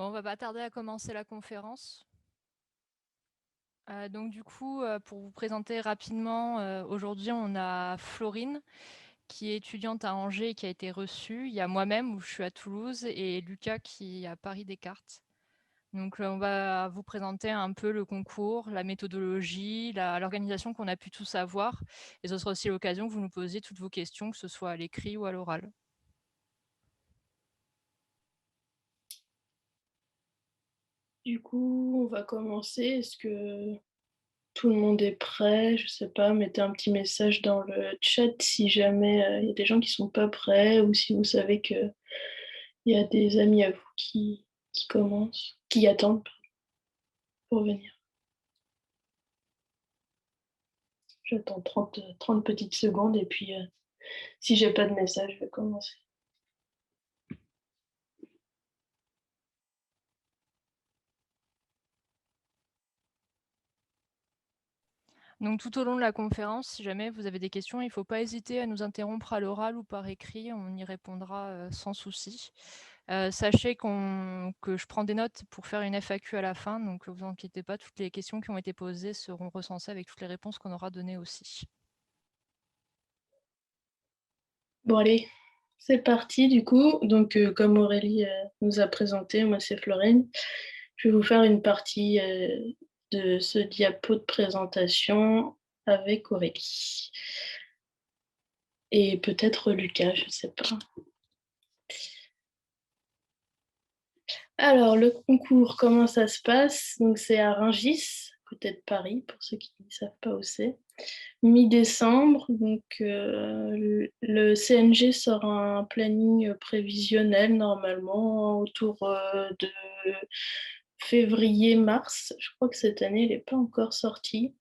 Bon, on va pas tarder à commencer la conférence. Donc du coup, pour vous présenter rapidement, aujourd'hui on a Florine qui est étudiante à Angers et qui a été reçue. Il y a moi-même où je suis à Toulouse et Lucas qui est à Paris Descartes. Donc on va vous présenter un peu le concours, la méthodologie, l'organisation qu'on a pu tous avoir et ce sera aussi l'occasion que vous nous posiez toutes vos questions, que ce soit à l'écrit ou à l'oral. Du coup, on va commencer. Est-ce que tout le monde est prêt? Je sais pas, mettez un petit message dans le chat si jamais il y a des gens qui sont pas prêts ou si vous savez qu'il y a des amis à vous qui commencent, qui attendent pour venir. J'attends 30 petites secondes et puis si j'ai pas de message, je vais commencer. Donc tout au long de la conférence, si jamais vous avez des questions, il ne faut pas hésiter à nous interrompre à l'oral ou par écrit, on y répondra sans souci. Sachez que je prends des notes pour faire une FAQ à la fin, donc ne vous inquiétez pas, toutes les questions qui ont été posées seront recensées avec toutes les réponses qu'on aura données aussi. Bon allez, c'est parti du coup. Donc comme Aurélie nous a présenté, moi c'est Florine. Je vais vous faire une partie de ce diapo de présentation avec Aurélie. Et peut-être Lucas, je ne sais pas. Alors, le concours, comment ça se passe? Donc, c'est à Rungis, côté de Paris, pour ceux qui ne savent pas où c'est. Mi-décembre, donc le CNG sort un planning prévisionnel normalement autour de février-mars. Je crois que cette année, il n'est pas encore sorti.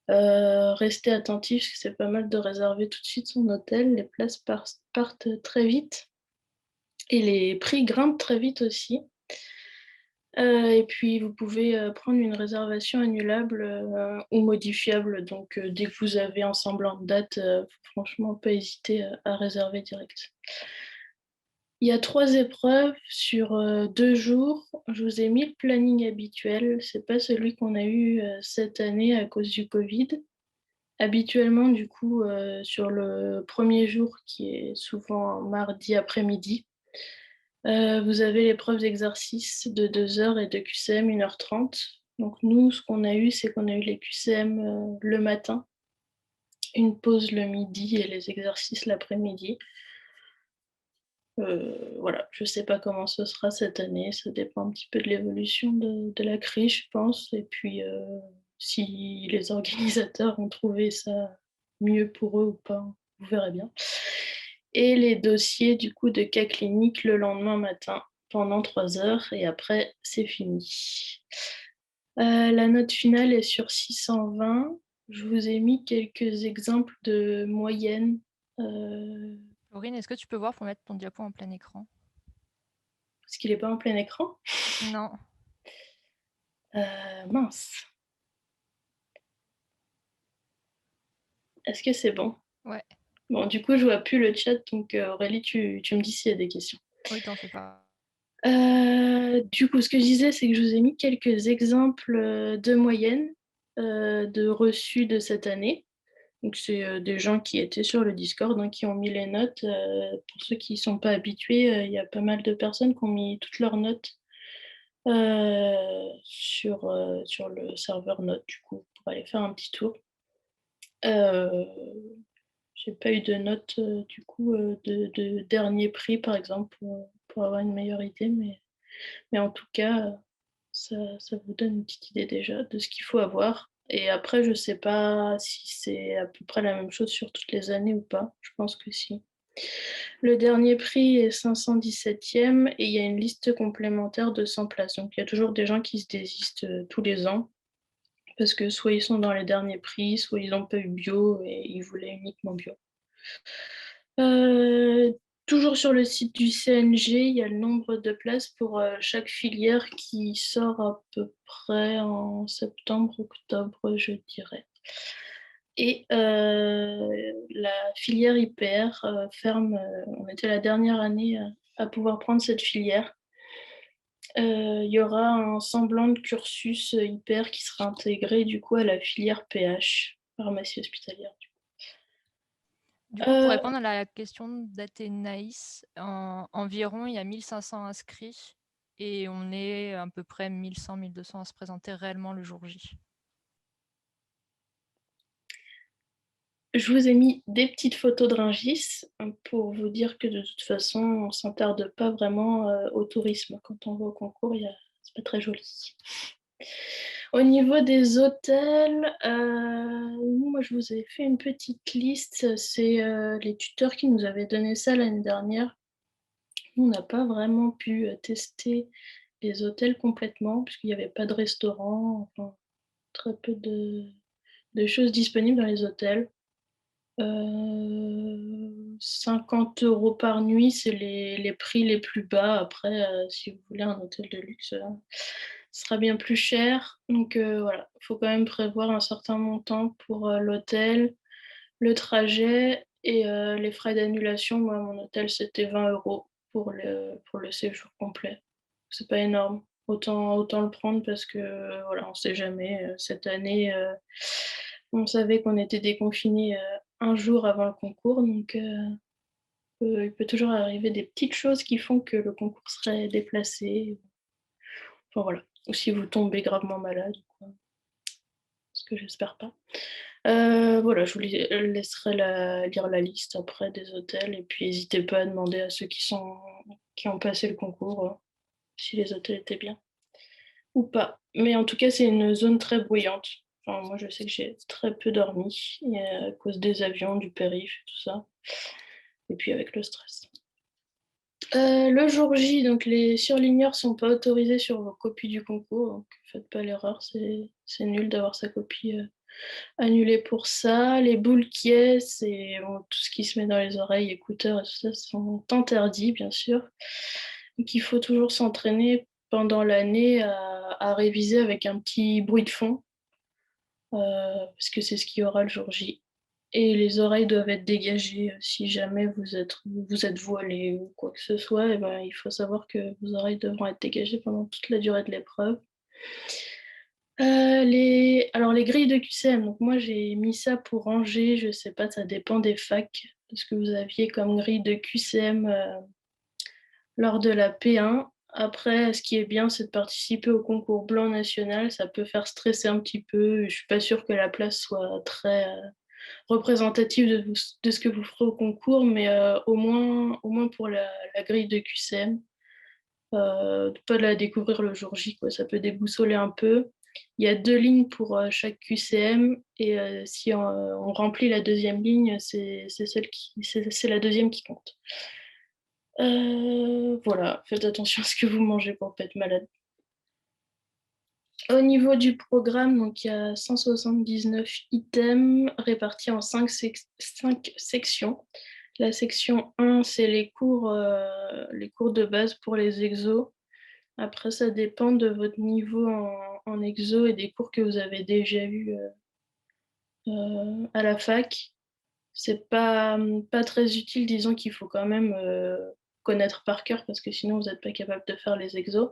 Restez attentifs, parce que c'est pas mal de réserver tout de suite son hôtel. Les places partent très vite et les prix grimpent très vite aussi. Et puis, vous pouvez prendre une réservation annulable ou modifiable. Donc, dès que vous avez un semblant de date, franchement, pas hésiter à réserver direct. Il y a 3 épreuves sur 2 jours. Je vous ai mis le planning habituel. C'est pas celui qu'on a eu cette année à cause du Covid. Habituellement, du coup, sur le premier jour, qui est souvent mardi après-midi, vous avez l'épreuve d'exercice de 2 heures et de QCM 1h30. Donc nous, ce qu'on a eu, c'est qu'on a eu les QCM le matin, une pause le midi et les exercices l'après-midi. Voilà, je ne sais pas comment ce sera cette année, ça dépend un petit peu de l'évolution de la crise, je pense. Et puis, si les organisateurs ont trouvé ça mieux pour eux ou pas, vous verrez bien. Et les dossiers du coup de cas cliniques le lendemain matin pendant 3 heures et après c'est fini. La note finale est sur 620. Je vous ai mis quelques exemples de moyennes. Laurine, est-ce que tu peux voir pour mettre ton diapo en plein écran? Parce qu'il n'est pas en plein écran. Non. Mince. Est-ce que c'est bon? Ouais. Bon, du coup, je vois plus le chat, donc Aurélie, tu me dis s'il y a des questions. Oui, t'en fais pas. Du coup, ce que je disais, c'est que je vous ai mis quelques exemples de moyennes de reçus de cette année. Donc, c'est des gens qui étaient sur le Discord, hein, qui ont mis les notes. Pour ceux qui ne sont pas habitués, il y a pas mal de personnes qui ont mis toutes leurs notes sur le serveur notes, du coup, pour aller faire un petit tour. Euh, j'ai pas eu de notes, du coup, de dernier prix, par exemple, pour avoir une meilleure idée, mais en tout cas, ça vous donne une petite idée déjà de ce qu'il faut avoir. Et après, je sais pas si c'est à peu près la même chose sur toutes les années ou pas. Je pense que si. Le dernier prix est 517e et il y a une liste complémentaire de 100 places. Donc il y a toujours des gens qui se désistent tous les ans parce que soit ils sont dans les derniers prix, soit ils n'ont pas eu bio et ils voulaient uniquement bio. Euh, Toujours sur le site du CNG, il y a le nombre de places pour chaque filière qui sort à peu près en septembre, octobre, je dirais. Et la filière IPR ferme, on était la dernière année à pouvoir prendre cette filière. Il y aura un semblant de cursus hyper qui sera intégré du coup à la filière PH, pharmacie hospitalière. Du coup, pour répondre à la question d'Athénaïs, environ, il y a 1500 inscrits et on est à peu près 1100-1200 à se présenter réellement le jour J. Je vous ai mis des petites photos de Rungis pour vous dire que de toute façon, on ne s'attarde pas vraiment au tourisme. Quand on va au concours, c'est pas très joli. Au niveau des hôtels, moi je vous ai fait une petite liste. C'est les tuteurs qui nous avaient donné ça l'année dernière. Nous, on n'a pas vraiment pu tester les hôtels complètement, puisqu'il n'y avait pas de restaurant, enfin, très peu de choses disponibles dans les hôtels. 50 € par nuit, c'est les prix les plus bas. Après, si vous voulez un hôtel de luxe, ce sera bien plus cher. Donc voilà, il faut quand même prévoir un certain montant pour l'hôtel, le trajet et les frais d'annulation. Moi, mon hôtel, c'était 20 € pour le séjour complet. C'est pas énorme. Autant le prendre parce que voilà, on sait jamais. Cette année, on savait qu'on était déconfinés un jour avant le concours, donc il peut toujours arriver des petites choses qui font que le concours serait déplacé. Enfin voilà. Ou si vous tombez gravement malade, quoi. Ce que j'espère pas. Voilà, je vous laisserai lire la liste après des hôtels et puis n'hésitez pas à demander à ceux qui ont passé le concours si les hôtels étaient bien ou pas. Mais en tout cas, c'est une zone très bruyante. Enfin, moi, je sais que j'ai très peu dormi à cause des avions, du périph' et tout ça. Et puis avec le stress. Le jour J, donc les surligneurs sont pas autorisés sur vos copies du concours, donc faites pas l'erreur, c'est nul d'avoir sa copie annulée pour ça. Les boules qui est et bon, tout ce qui se met dans les oreilles, écouteurs et tout ça sont interdits, bien sûr. Donc il faut toujours s'entraîner pendant l'année à réviser avec un petit bruit de fond, parce que c'est ce qu'il y aura le jour J. Et les oreilles doivent être dégagées. Si jamais vous êtes voilé ou quoi que ce soit, et ben, il faut savoir que vos oreilles devront être dégagées pendant toute la durée de l'épreuve. Alors les grilles de QCM, donc moi j'ai mis ça pour Angers, je sais pas, ça dépend des facs, de ce que vous aviez comme grille de QCM lors de la P1. Après, ce qui est bien, c'est de participer au concours blanc national. Ça peut faire stresser un petit peu. Je suis pas sûre que la place soit très représentative de ce que vous ferez au concours, mais au moins pour la grille de QCM, de pas la découvrir le jour J, quoi. Ça peut déboussoler un peu. Il y a 2 lignes pour chaque QCM et si on remplit la deuxième ligne, c'est la deuxième qui compte. Voilà, faites attention à ce que vous mangez pour pas être malade. Au niveau du programme, donc il y a 179 items répartis en 5 sections. La section 1, c'est les cours de base pour les exos. Après, ça dépend de votre niveau en exo et des cours que vous avez déjà eus à la fac. C'est pas très utile, disons qu'il faut quand même connaître par cœur parce que sinon vous n'êtes pas capable de faire les exos.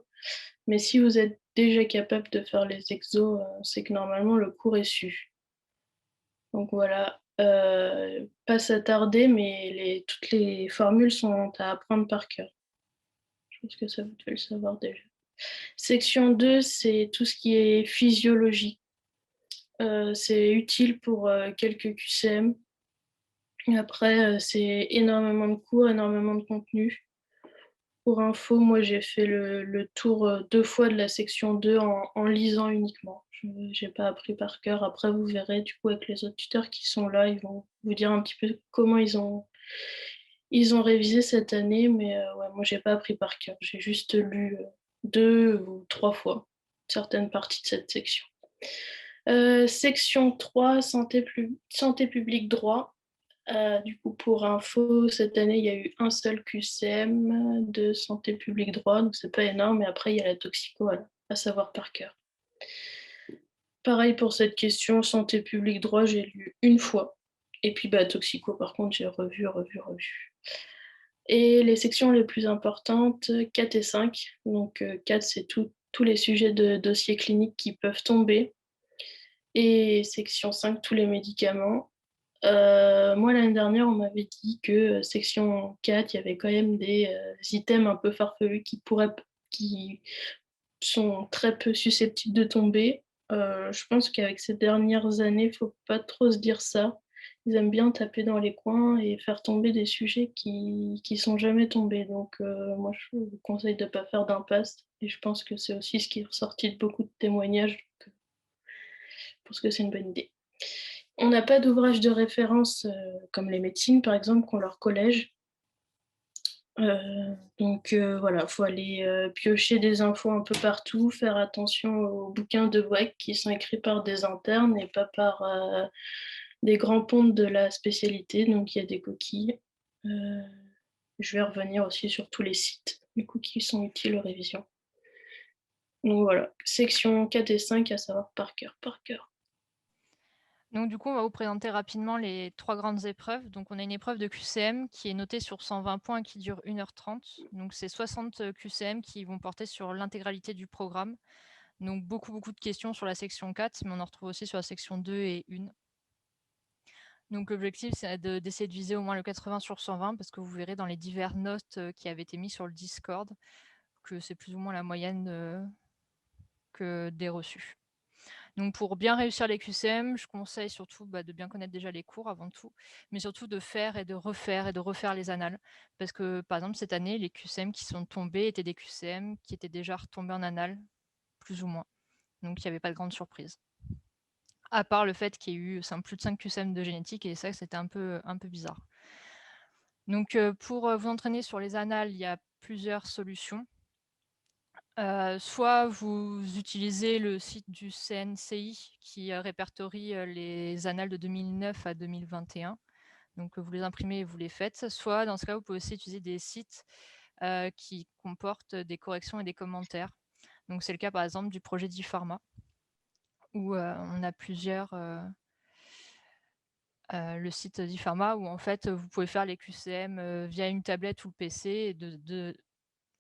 Mais si vous êtes déjà capable de faire les exos, c'est que normalement le cours est su. Donc voilà, pas s'attarder, mais toutes les formules sont à apprendre par cœur. Je pense que ça vous devez le savoir déjà. Section 2, c'est tout ce qui est physiologie. C'est utile pour quelques QCM. Et après, c'est énormément de cours, énormément de contenu. Pour info, moi j'ai fait le tour 2 fois de la section 2 en lisant uniquement. Je n'ai pas appris par cœur. Après, vous verrez du coup avec les autres tuteurs qui sont là, ils vont vous dire un petit peu comment ils ont révisé cette année. Mais ouais, moi j'ai pas appris par cœur. J'ai juste lu 2 ou 3 fois certaines parties de cette section. Section 3, santé publique droit. Du coup, pour info, cette année, il y a eu un seul QCM de santé publique droit, donc c'est pas énorme. Et après, il y a la toxico à savoir par cœur. Pareil pour cette question, santé publique droit, j'ai lu une fois. Et puis, bah, toxico, par contre, j'ai revu. Et les sections les plus importantes, 4 et 5. Donc 4, c'est tous les sujets de dossiers cliniques qui peuvent tomber et section 5, tous les médicaments. Moi, l'année dernière, on m'avait dit que section 4, il y avait quand même des items un peu farfelus qui sont très peu susceptibles de tomber. Je pense qu'avec ces dernières années, il ne faut pas trop se dire ça. Ils aiment bien taper dans les coins et faire tomber des sujets qui sont jamais tombés. Donc, moi, je vous conseille de ne pas faire d'impasse. Et je pense que c'est aussi ce qui est ressorti de beaucoup de témoignages. Donc, je pense que c'est une bonne idée. On n'a pas d'ouvrage de référence comme les médecines, par exemple, qu'ont leur collège. Donc voilà, il faut aller piocher des infos un peu partout, faire attention aux bouquins de WEC qui sont écrits par des internes et pas par des grands pontes de la spécialité. Donc il y a des coquilles. Euh, je vais revenir aussi sur tous les sites, du coup, qui sont utiles aux révisions. Donc voilà, section 4 et 5 à savoir par cœur, par cœur. Donc du coup, on va vous présenter rapidement les 3 grandes épreuves. Donc on a une épreuve de QCM qui est notée sur 120 points qui dure 1 h 30. Donc c'est 60 QCM qui vont porter sur l'intégralité du programme. Donc beaucoup de questions sur la section 4, mais on en retrouve aussi sur la section 2 et 1. Donc l'objectif, c'est d'essayer de viser au moins le 80 sur 120 parce que vous verrez dans les diverses notes qui avaient été mises sur le Discord que c'est plus ou moins la moyenne que des reçus. Donc pour bien réussir les QCM, je conseille surtout de bien connaître déjà les cours avant tout, mais surtout de faire et de refaire les annales. Parce que par exemple, cette année, les QCM qui sont tombés étaient des QCM qui étaient déjà retombés en annales, plus ou moins. Donc il n'y avait pas de grande surprise. À part le fait qu'il y ait eu plus de 5 QCM de génétique, et ça, c'était un peu bizarre. Donc pour vous entraîner sur les annales, il y a plusieurs solutions. Soit vous utilisez le site du CNCI qui répertorie les annales de 2009 à 2021. Donc vous les imprimez et vous les faites. Soit dans ce cas, vous pouvez aussi utiliser des sites qui comportent des corrections et des commentaires. Donc c'est le cas par exemple du projet d'e-pharma où on a plusieurs le site d'e-pharma où en fait vous pouvez faire les QCM via une tablette ou le PC et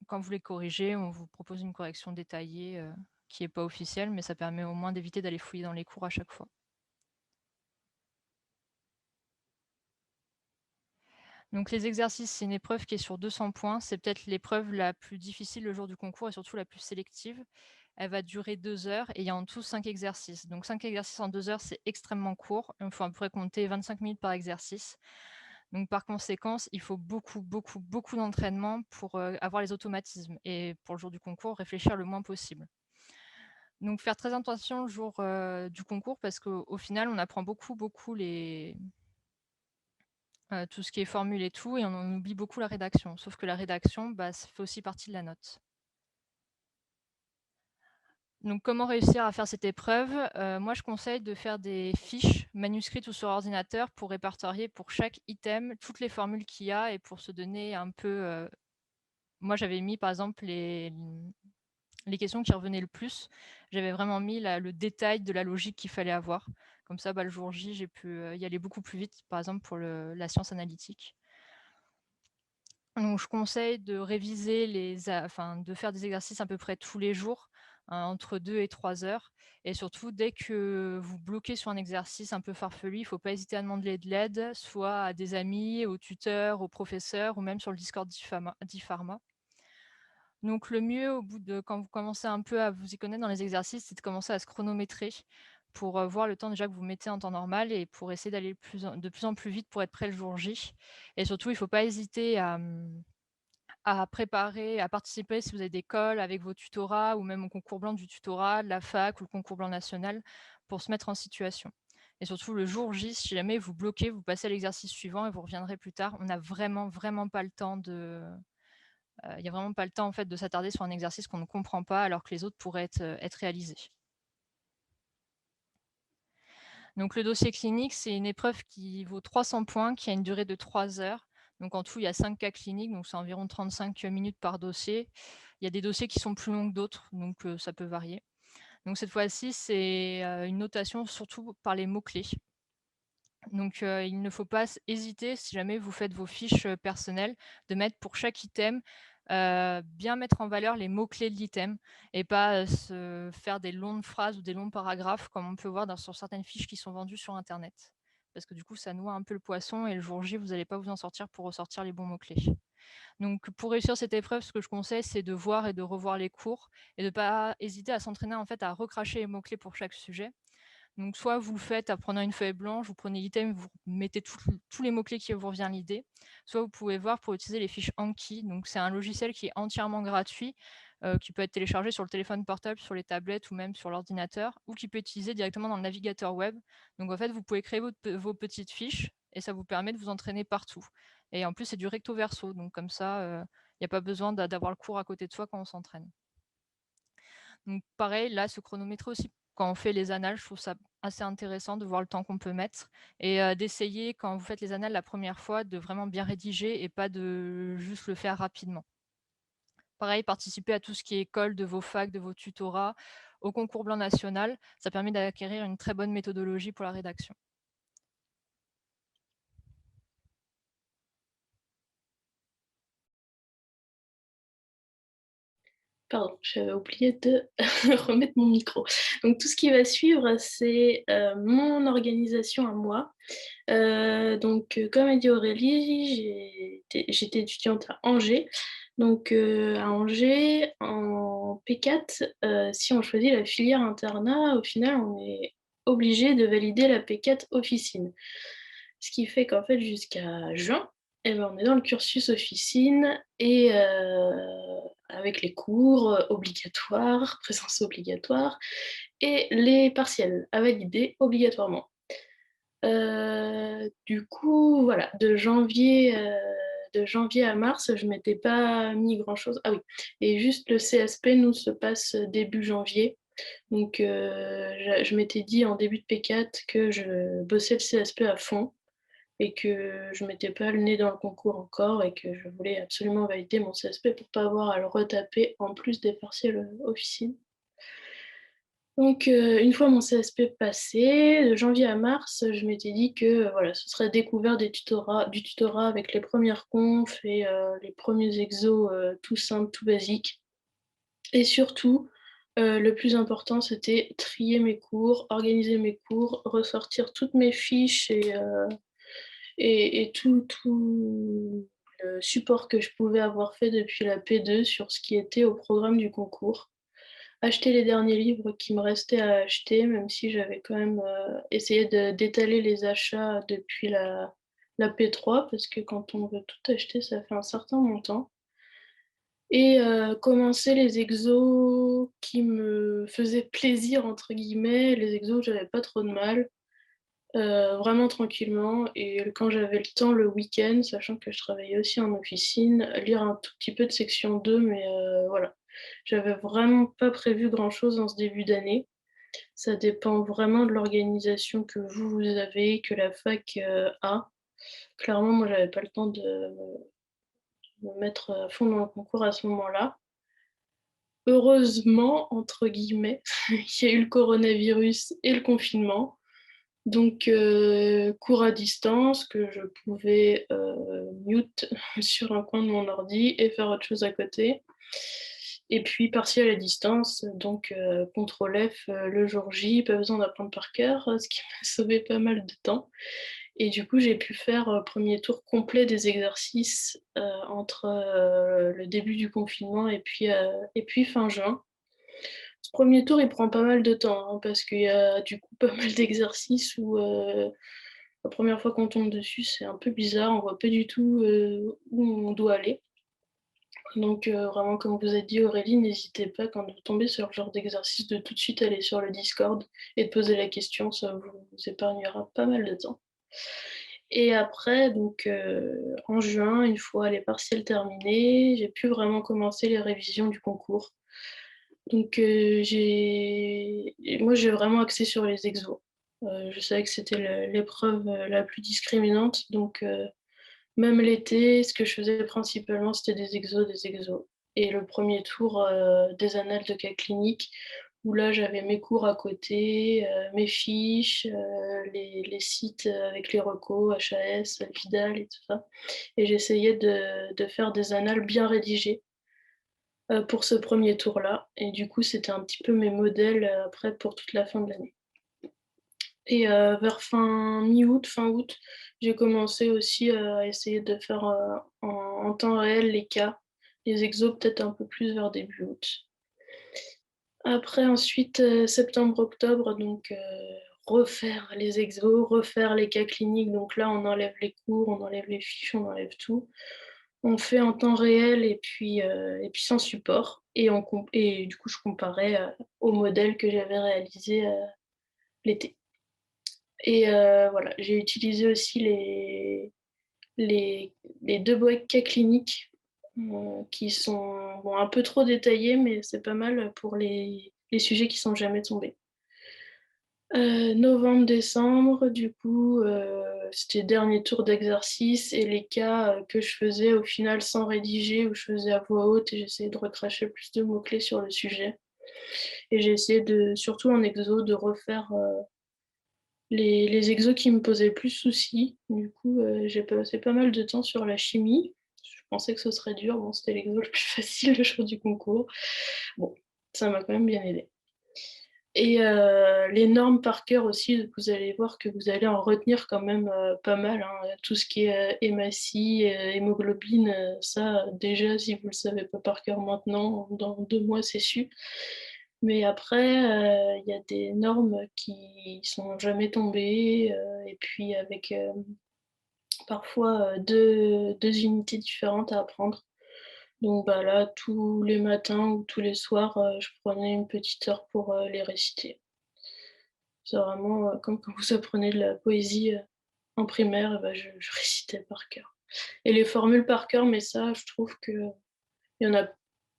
quand vous les corrigez, on vous propose une correction détaillée qui n'est pas officielle, mais ça permet au moins d'éviter d'aller fouiller dans les cours à chaque fois. Donc les exercices, c'est une épreuve qui est sur 200 points. C'est peut-être l'épreuve la plus difficile le jour du concours et surtout la plus sélective. Elle va durer 2 heures et il y a en tout 5 exercices. Donc 5 exercices en 2 heures, c'est extrêmement court. Il faut à peu près compter 25 minutes par exercice. Donc par conséquent, il faut beaucoup d'entraînement pour avoir les automatismes et pour le jour du concours, réfléchir le moins possible. Donc faire très attention le jour du concours parce qu'au final, on apprend beaucoup tout ce qui est formule et tout, et on oublie beaucoup la rédaction. Sauf que la rédaction, ça fait aussi partie de la note. Donc comment réussir à faire cette épreuve? Moi, je conseille de faire des fiches manuscrites ou sur ordinateur pour répertorier pour chaque item toutes les formules qu'il y a et pour se donner un peu... Moi, j'avais mis par exemple les questions qui revenaient le plus. J'avais vraiment mis le détail de la logique qu'il fallait avoir. Comme ça, le jour J, j'ai pu y aller beaucoup plus vite, par exemple pour la science analytique. Donc, je conseille de réviser de faire des exercices à peu près tous les jours, entre 2 et 3 heures. Et surtout, dès que vous bloquez sur un exercice un peu farfelu, il ne faut pas hésiter à demander de l'aide, soit à des amis, aux tuteurs, aux professeurs, ou même sur le Discord d'e-pharma. Donc le mieux, quand vous commencez un peu à vous y connaître dans les exercices, c'est de commencer à se chronométrer pour voir le temps déjà que vous mettez en temps normal et pour essayer d'aller de plus en plus vite pour être prêt le jour J. Et surtout, il ne faut pas hésiter à préparer, à participer si vous avez des calls avec vos tutorats ou même au concours blanc du tutorat, de la fac ou le concours blanc national pour se mettre en situation. Et surtout, le jour J, si jamais vous bloquez, vous passez à l'exercice suivant et vous reviendrez plus tard. On n'a vraiment pas le temps il n'y a vraiment pas le temps en fait, de s'attarder sur un exercice qu'on ne comprend pas alors que les autres pourraient être réalisés. Donc le dossier clinique, c'est une épreuve qui vaut 300 points, qui a une durée de 3 heures. Donc en tout, il y a 5 cas cliniques, donc c'est environ 35 minutes par dossier. Il y a des dossiers qui sont plus longs que d'autres, donc ça peut varier. Donc cette fois-ci, c'est une notation surtout par les mots-clés. Donc, il ne faut pas hésiter, si jamais vous faites vos fiches personnelles, de mettre pour chaque item, bien mettre en valeur les mots-clés de l'item et pas se faire des longues phrases ou des longs paragraphes comme on peut voir sur certaines fiches qui sont vendues sur internet. Parce que du coup, ça noie un peu le poisson et le jour J, vous n'allez pas vous en sortir pour ressortir les bons mots-clés. Donc pour réussir cette épreuve, ce que je conseille, c'est de voir et de revoir les cours et de ne pas hésiter à s'entraîner en fait à recracher les mots-clés pour chaque sujet. Donc soit vous le faites en prenant une feuille blanche, vous prenez l'item, vous mettez tous les mots-clés qui vous revient l'idée. Soit vous pouvez voir pour utiliser les fiches Anki. Donc c'est un logiciel qui est entièrement gratuit, qui peut être téléchargé sur le téléphone portable, sur les tablettes ou même sur l'ordinateur, ou qui peut être utilisé directement dans le navigateur web. Donc en fait, vous pouvez créer vos petites fiches et ça vous permet de vous entraîner partout. Et en plus, c'est du recto verso. Donc comme ça, il n'y a pas besoin d'avoir le cours à côté de soi quand on s'entraîne. Donc pareil, là, se chronométrer aussi quand on fait les annales, je trouve ça assez intéressant de voir le temps qu'on peut mettre et d'essayer quand vous faites les annales la première fois de vraiment bien rédiger et pas de juste le faire rapidement. Pareil, participer à tout ce qui est école de vos facs, de vos tutorats, au concours blanc national, ça permet d'acquérir une très bonne méthodologie pour la rédaction. Pardon, j'avais oublié de remettre mon micro. Donc tout ce qui va suivre, c'est, mon organisation à moi. Comme a dit Aurélie, j'étais étudiante à Angers. À Angers, en P4, si on choisit la filière internat, au final, on est obligé de valider la P4 officine. Ce qui fait qu'en fait, jusqu'à juin, eh ben, on est dans le cursus officine et avec les cours obligatoires, présence obligatoire, et les partiels à valider obligatoirement. Du coup, voilà, de janvier à mars, je m'étais pas mis grand-chose. Ah oui, et juste le CSP, nous, se passe début janvier. Je m'étais dit en début de P4 que je bossais le CSP à fond et que je mettais pas le nez dans le concours encore et que je voulais absolument valider mon CSP pour pas avoir à le retaper en plus des partiels officines. Une fois mon CSP passé, de janvier à mars, je m'étais dit que voilà, ce serait découvert du tutorat avec les premières confs et les premiers exos tout simples, tout basiques. Et surtout, le plus important, c'était trier mes cours, organiser mes cours, ressortir toutes mes fiches et tout le support que je pouvais avoir fait depuis la P2 sur ce qui était au programme du concours. Acheter les derniers livres qui me restaient à acheter, même si j'avais quand même essayé d'étaler les achats depuis la P3, parce que quand on veut tout acheter, ça fait un certain montant. Et commencer les exos qui me faisaient plaisir, entre guillemets, les exos où j'avais pas trop de mal, vraiment tranquillement. Et quand j'avais le temps le week-end, sachant que je travaillais aussi en officine, lire un tout petit peu de section 2, mais voilà. J'avais vraiment pas prévu grand-chose en ce début d'année. Ça dépend vraiment de l'organisation que vous avez, que la fac a. Clairement, moi, j'avais pas le temps de me mettre à fond dans le concours à ce moment-là. Heureusement, entre guillemets, il y a eu le coronavirus et le confinement. Cours à distance que je pouvais mute sur un coin de mon ordi et faire autre chose à côté. Et puis partiel à distance, contrôle F le jour J, pas besoin d'apprendre par cœur, ce qui m'a sauvé pas mal de temps. Et du coup, j'ai pu faire premier tour complet des exercices entre le début du confinement et puis fin juin. Ce premier tour, il prend pas mal de temps hein, parce qu'il y a du coup pas mal d'exercices où la première fois qu'on tombe dessus, c'est un peu bizarre, on voit pas du tout où on doit aller. Vraiment, comme vous a dit Aurélie, n'hésitez pas quand vous tombez sur le genre d'exercice de tout de suite aller sur le Discord et de poser la question, ça vous épargnera pas mal de temps. Et après, en juin, une fois les partiels terminés, j'ai pu vraiment commencer les révisions du concours. Moi, j'ai vraiment axé sur les exos. Je savais que c'était l'épreuve la plus discriminante, même l'été, ce que je faisais principalement, c'était des exos, des exos. Et le premier tour des annales de cas cliniques, où là j'avais mes cours à côté, mes fiches, les sites avec les recos, HAS, Vidal et tout ça. Et j'essayais de faire des annales bien rédigées pour ce premier tour-là. Et du coup, c'était un petit peu mes modèles après pour toute la fin de l'année. Et vers fin août, j'ai commencé aussi à essayer de faire en temps réel les cas, les exos peut-être un peu plus vers début août. Après, ensuite, septembre-octobre, donc refaire les exos, refaire les cas cliniques. Donc là, on enlève les cours, on enlève les fiches, on enlève tout. On fait en temps réel et puis sans support. Et du coup, je comparais au modèle que j'avais réalisé l'été. Et voilà, j'ai utilisé aussi les deux cas cliniques qui sont bon, un peu trop détaillés, mais c'est pas mal pour les sujets qui sont jamais tombés. Novembre-décembre, du coup, c'était le dernier tour d'exercice et les cas que je faisais au final sans rédiger, où je faisais à voix haute et j'essayais de recracher plus de mots-clés sur le sujet. Et j'ai essayé de, surtout en exo, de refaire les exos qui me posaient le plus soucis. Du coup, j'ai passé pas mal de temps sur la chimie. Je pensais que ce serait dur. Bon, c'était l'exo le plus facile le jour du concours. Bon, ça m'a quand même bien aidé. Et les normes par cœur aussi, vous allez voir que vous allez en retenir quand même pas mal, hein. Tout ce qui est hématie, hémoglobine, ça déjà, si vous ne le savez pas par cœur maintenant, dans 2 mois, c'est su. Mais après, il y a des normes qui sont jamais tombées, et puis avec parfois deux unités différentes à apprendre. Donc bah, là, tous les matins ou tous les soirs, je prenais une petite heure pour les réciter. C'est vraiment comme quand vous apprenez de la poésie en primaire, et bah, je récitais par cœur. Et les formules par cœur, mais ça, je trouve qu'il n'y en a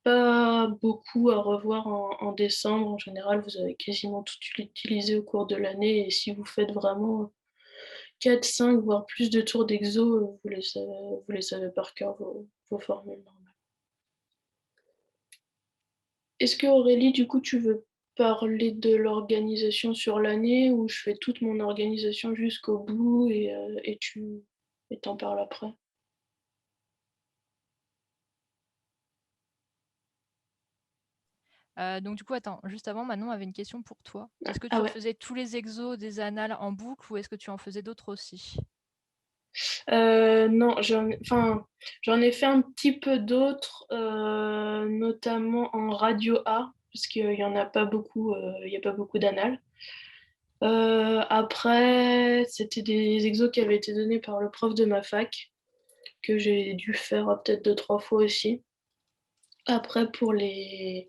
pas beaucoup à revoir en décembre. En général, vous avez quasiment tout utilisé au cours de l'année. Et si vous faites vraiment 4, 5, voire plus de tours d'exo, vous les savez par cœur, vos formules normales. Est-ce que Aurélie, du coup, tu veux parler de l'organisation sur l'année ou je fais toute mon organisation jusqu'au bout et tu et t'en parles après? Donc du coup, attends, juste avant, Manon avait une question pour toi. Est-ce que Ah tu ouais. faisais tous les exos des annales en boucle ou est-ce que tu en faisais d'autres aussi? Non, j'en ai fait un petit peu d'autres, notamment en radio A, parce qu'il n'y en a pas beaucoup, il n'y a pas beaucoup d'annales. Après, c'était des exos qui avaient été donnés par le prof de ma fac, que j'ai dû faire peut-être 2, 3 fois aussi. Après, pour les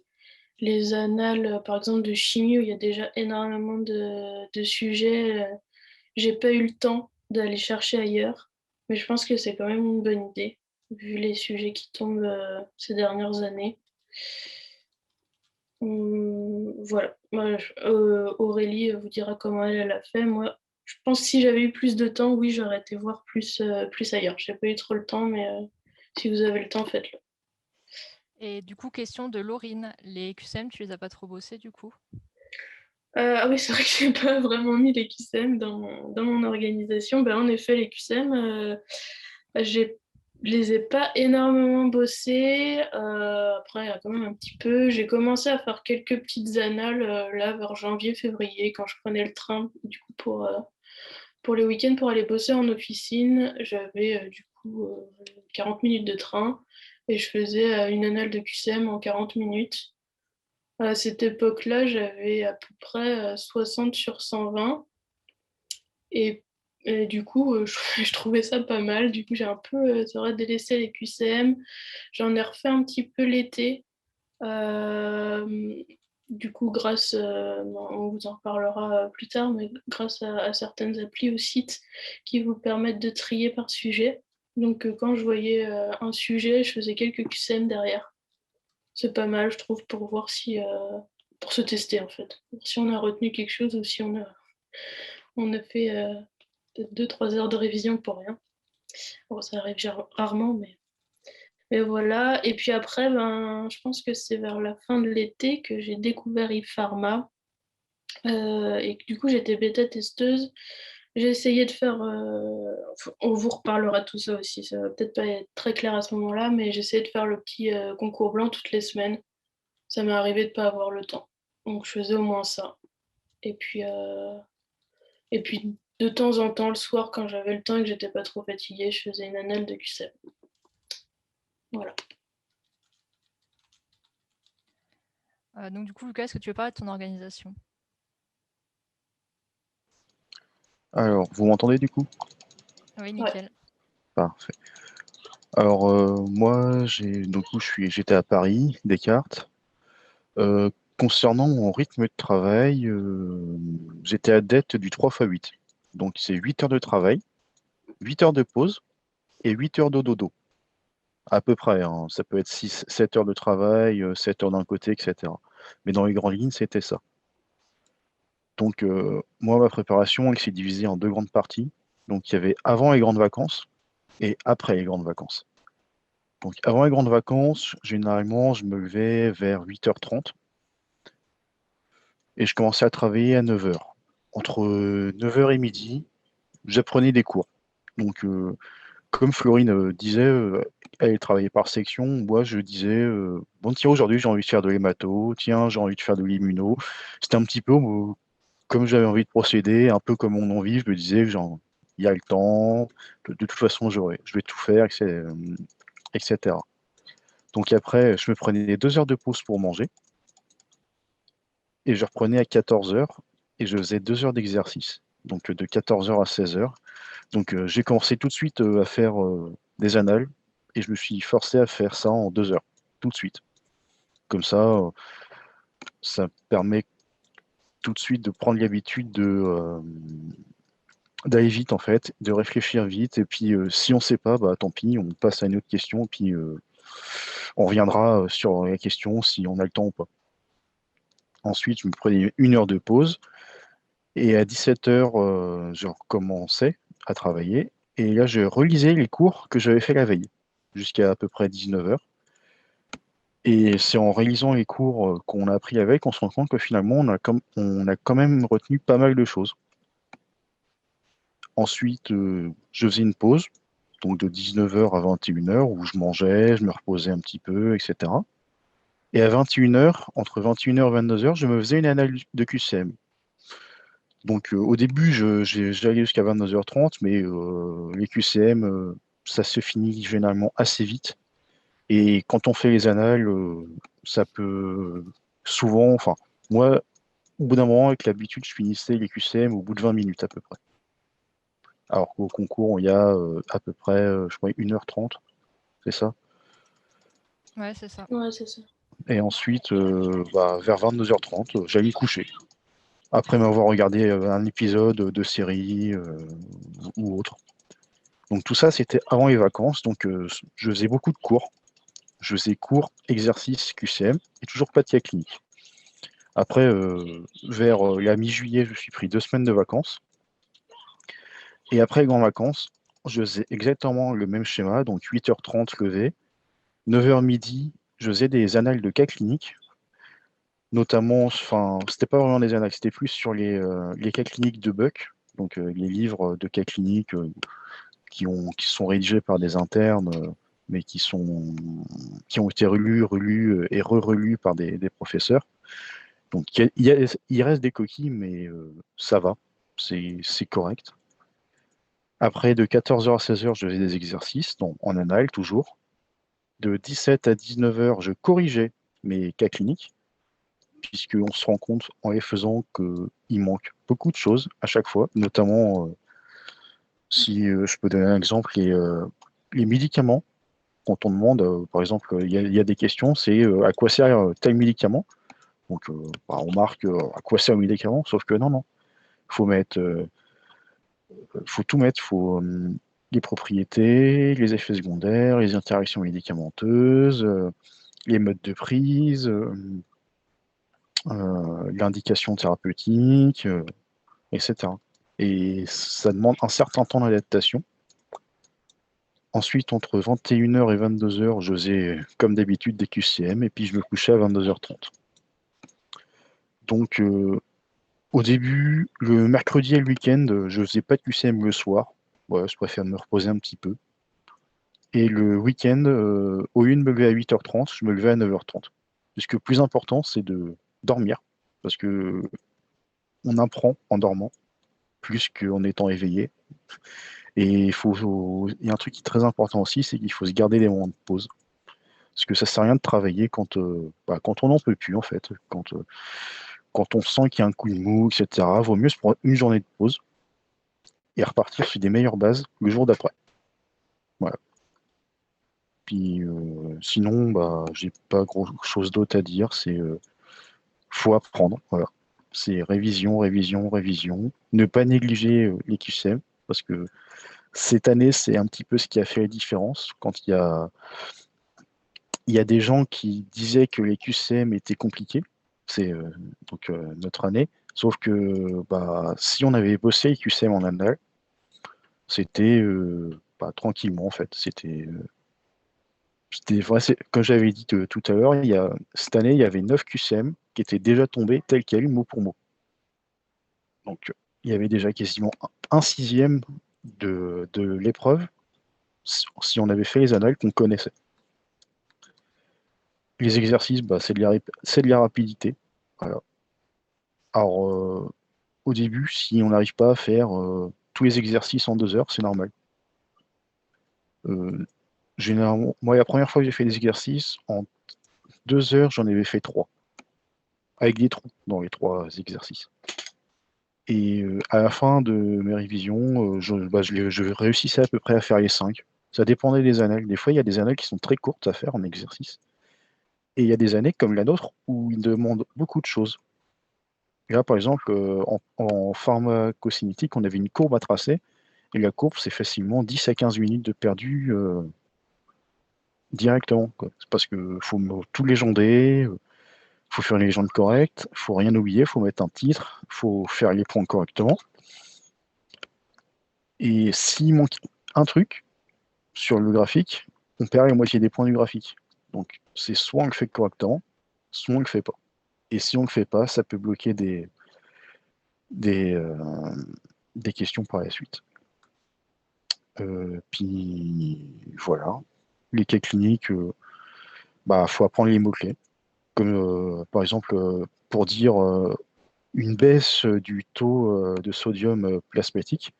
annales, par exemple, de chimie, où il y a déjà énormément de sujets, j'ai pas eu le temps d'aller chercher ailleurs. Mais je pense que c'est quand même une bonne idée, vu les sujets qui tombent ces dernières années. Voilà. Aurélie vous dira comment elle a fait. Moi, je pense que si j'avais eu plus de temps, oui, j'aurais été voir plus ailleurs. J'ai pas eu trop le temps, mais si vous avez le temps, faites-le. Et du coup, question de Laurine, les QCM, tu les as pas trop bossés du coup? Ah oui, c'est vrai que j'ai pas vraiment mis les QCM dans mon organisation. Ben, en effet, les QCM, je les ai pas énormément bossés. Après, il y a quand même un petit peu. J'ai commencé à faire quelques petites annales là vers janvier, février, quand je prenais le train du coup pour les week-ends pour aller bosser en officine. J'avais du coup 40 minutes de train et je faisais une annale de QCM en 40 minutes. À cette époque-là, j'avais à peu près 60 sur 120. Et, et du coup, je trouvais ça pas mal. Du coup, j'ai un peu, c'est vrai, délaissé les QCM. J'en ai refait un petit peu l'été. Euh, du coup, on vous en reparlera plus tard, mais grâce à certaines applis ou sites qui vous permettent de trier par sujet. Donc, quand je voyais un sujet, je faisais quelques QCM derrière. C'est pas mal, je trouve, pour voir si, pour se tester en fait. Si on a retenu quelque chose ou si on a fait peut-être 2, 3 heures de révision pour rien. Bon, ça arrive rarement, mais Et voilà. Et puis après, ben, je pense que c'est vers la fin de l'été que j'ai découvert ePharma. Et que, du coup, j'étais bêta-testeuse. J'ai essayé de faire. On vous reparlera de tout ça aussi. Ça va peut-être pas être très clair à ce moment-là, mais j'essayais de faire le petit concours blanc toutes les semaines. Ça m'est arrivé de pas avoir le temps. Donc je faisais au moins ça. Et puis, de temps en temps, le soir, quand j'avais le temps et que j'étais pas trop fatiguée, je faisais une annale de QCM. Voilà. Donc du coup, Lucas, est-ce que tu veux parler de ton organisation? Alors, vous m'entendez du coup? Oui, Ouais. nickel. Parfait. Alors, moi, j'étais à Paris, Descartes. Concernant mon rythme de travail, j'étais adepte du 3x8. Donc, c'est 8 heures de travail, 8 heures de pause et 8 heures de dodo. À peu près, hein. Ça peut être 6, 7 heures de travail, 7 heures d'un côté, etc. Mais dans les grandes lignes, c'était ça. Donc, moi, ma préparation, elle s'est divisée en deux grandes parties. Donc, il y avait avant les grandes vacances et après les grandes vacances. Donc, avant les grandes vacances, généralement, je me levais vers 8h30 et je commençais à travailler à 9h. Entre 9h et midi, j'apprenais des cours. Donc, comme Florine disait, elle travaillait par section. Moi, je disais, bon, tiens, aujourd'hui, j'ai envie de faire de l'hémato, tiens, j'ai envie de faire de l'immuno. C'était un petit peu comme j'avais envie de procéder, un peu comme mon envie. Je me disais, genre, il y a le temps, de toute façon, je vais tout faire, etc. Donc après, je me prenais 2 heures de pause pour manger et je reprenais à 14 heures et je faisais 2 heures d'exercice. Donc de 14 heures à 16 heures. Donc j'ai commencé tout de suite à faire des annales et je me suis forcé à faire ça en 2 heures, tout de suite. Comme ça permet tout de suite de prendre l'habitude d'aller vite en fait, de réfléchir vite et puis si on ne sait pas, bah tant pis, on passe à une autre question et puis on reviendra sur la question si on a le temps ou pas. Ensuite, je me prenais 1 heure de pause. Et à 17 heures, je recommençais à travailler. Et là, je relisais les cours que j'avais fait la veille, jusqu'à peu près 19 heures. Et c'est en réalisant les cours qu'on a appris avec qu'on se rend compte que finalement, on a quand même retenu pas mal de choses. Ensuite, je faisais une pause, donc de 19 heures à 21 heures, où je mangeais, je me reposais un petit peu, etc. Et à 21 heures, entre 21 heures et 22 heures, je me faisais une analyse de QCM. Donc au début, j'allais jusqu'à 22h30, mais les QCM, ça se finit généralement assez vite. Et quand on fait les annales, ça peut souvent, enfin, moi, au bout d'un moment, avec l'habitude, je finissais les QCM au bout de 20 minutes à peu près. Alors qu'au concours, il y a à peu près, je crois, 1h30, c'est ça. Ouais, c'est ça. Ouais, c'est ça. Et ensuite, vers 22h30, j'allais me coucher. Après m'avoir regardé un épisode de série ou autre. Donc tout ça, c'était avant les vacances. Donc je faisais beaucoup de cours. Je faisais cours, exercices, QCM, et toujours pas de cas clinique. Après, vers la mi-juillet, je me suis pris 2 semaines de vacances. Et après les grandes vacances, je faisais exactement le même schéma. Donc 8h30 levé, 9h midi, je faisais des annales de cas cliniques. Notamment, enfin, c'était pas vraiment des annales, c'était plus sur les cas cliniques de Buck, donc les livres de cas cliniques qui sont rédigés par des internes, mais qui ont été relus et re-relus par des professeurs. Donc il reste des coquilles, mais ça va, c'est correct. Après, de 14 heures à 16 heures, je faisais des exercices, donc en anal toujours. De 17 à 19 heures, je corrigeais mes cas cliniques, puisqu'on se rend compte en les faisant qu'il manque beaucoup de choses à chaque fois, notamment, si je peux donner un exemple, les médicaments. Quand on demande, par exemple, il y a des questions, c'est à quoi sert tel médicament. Donc, on marque à quoi sert le médicament, sauf que non, non. Faut mettre, faut tout mettre. Faut les propriétés, les effets secondaires, les interactions médicamenteuses, les modes de prise, l'indication thérapeutique, etc. Et ça demande un certain temps d'adaptation. Ensuite, entre 21h et 22h, je faisais, comme d'habitude, des QCM, et puis je me couchais à 22h30. Donc, au début, le mercredi et le week-end, je faisais pas de QCM le soir. Ouais, je préfère me reposer un petit peu. Et le week-end, au lieu de me lever à 8h30, je me levais à 9h30. Puisque le plus important, c'est de dormir. Parce que on apprend en dormant, plus qu'en étant éveillé. Et il y a un truc qui est très important aussi, c'est qu'il faut se garder des moments de pause. Parce que ça sert à rien de travailler quand on n'en peut plus, en fait. Quand on sent qu'il y a un coup de mou, etc. Vaut mieux se prendre une journée de pause et repartir sur des meilleures bases le jour d'après. Voilà. Puis sinon, j'ai pas grand-chose d'autre à dire. Faut apprendre. Voilà. C'est révision, révision, révision. Ne pas négliger les QCM, parce que cette année, c'est un petit peu ce qui a fait la différence. Quand il y a des gens qui disaient que les QCM étaient compliqués, c'est notre année. Sauf que si on avait bossé les QCM en année, c'était tranquillement en fait. C'était vrai, comme j'avais dit tout à l'heure, cette année, il y avait 9 QCM qui étaient déjà tombés tels quels, mot pour mot. Donc, il y avait déjà quasiment un sixième de l'épreuve, si on avait fait les annales qu'on connaissait. Les exercices, c'est de la rapidité. Voilà. Alors, au début, si on n'arrive pas à faire tous les exercices en 2 heures, c'est normal. Généralement, moi, la première fois que j'ai fait des exercices, en 2 heures, j'en avais fait 3, avec des trous dans les 3 exercices. Et à la fin de mes révisions, je réussissais à peu près à faire les 5. Ça dépendait des annales. Des fois, il y a des annales qui sont très courtes à faire en exercice. Et il y a des années comme la nôtre où ils demandent beaucoup de choses. Et là, par exemple, en pharmacocinétique, on avait une courbe à tracer. Et la courbe, c'est facilement 10 à 15 minutes de perdu directement, quoi. C'est parce qu'il faut tout légender, il faut faire les légendes correctes, il faut rien oublier, il faut mettre un titre, il faut faire les points correctement. Et s'il manque un truc sur le graphique, on perd la moitié des points du graphique. Donc c'est soit on le fait correctement, soit on le fait pas. Et si on le fait pas, ça peut bloquer des, euh, des questions par la suite. Puis voilà. Les cas cliniques, faut apprendre les mots-clés. Comme par exemple, pour dire une baisse du taux de sodium plasmatique,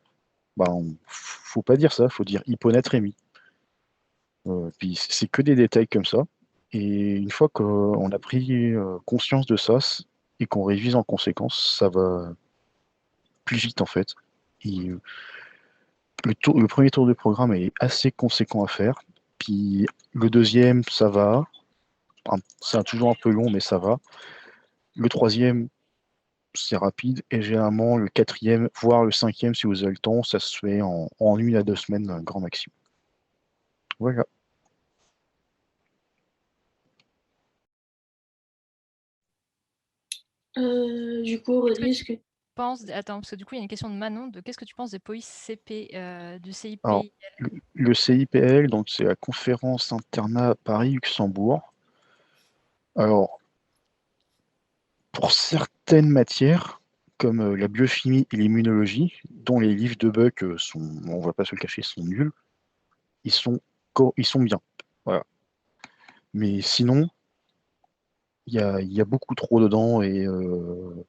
faut pas dire ça, faut dire hyponatrémie. Puis c'est que des détails comme ça. Et une fois qu'on a pris conscience de ça et qu'on révise en conséquence, ça va plus vite en fait. Et, le premier tour de programme est assez conséquent à faire. Puis le deuxième, ça va. C'est toujours un peu long, mais ça va. Le troisième, c'est rapide. Et généralement, le quatrième, voire le cinquième, si vous avez le temps, ça se fait en 1 à 2 semaines, un grand maximum. Voilà. Du coup, Qu'est-ce que Aurélie, tu penses Attends, parce que du coup, il y a une question de Manon, de qu'est-ce que tu penses des POI CP, du Alors, CIPI? le CIPL, donc c'est la conférence internat Paris-Luxembourg. Alors, pour certaines matières, comme la biochimie et l'immunologie, dont les livres de Buck on ne va pas se le cacher, sont nuls, ils sont, ils sont bien. Voilà. Mais sinon, il y a beaucoup trop dedans et en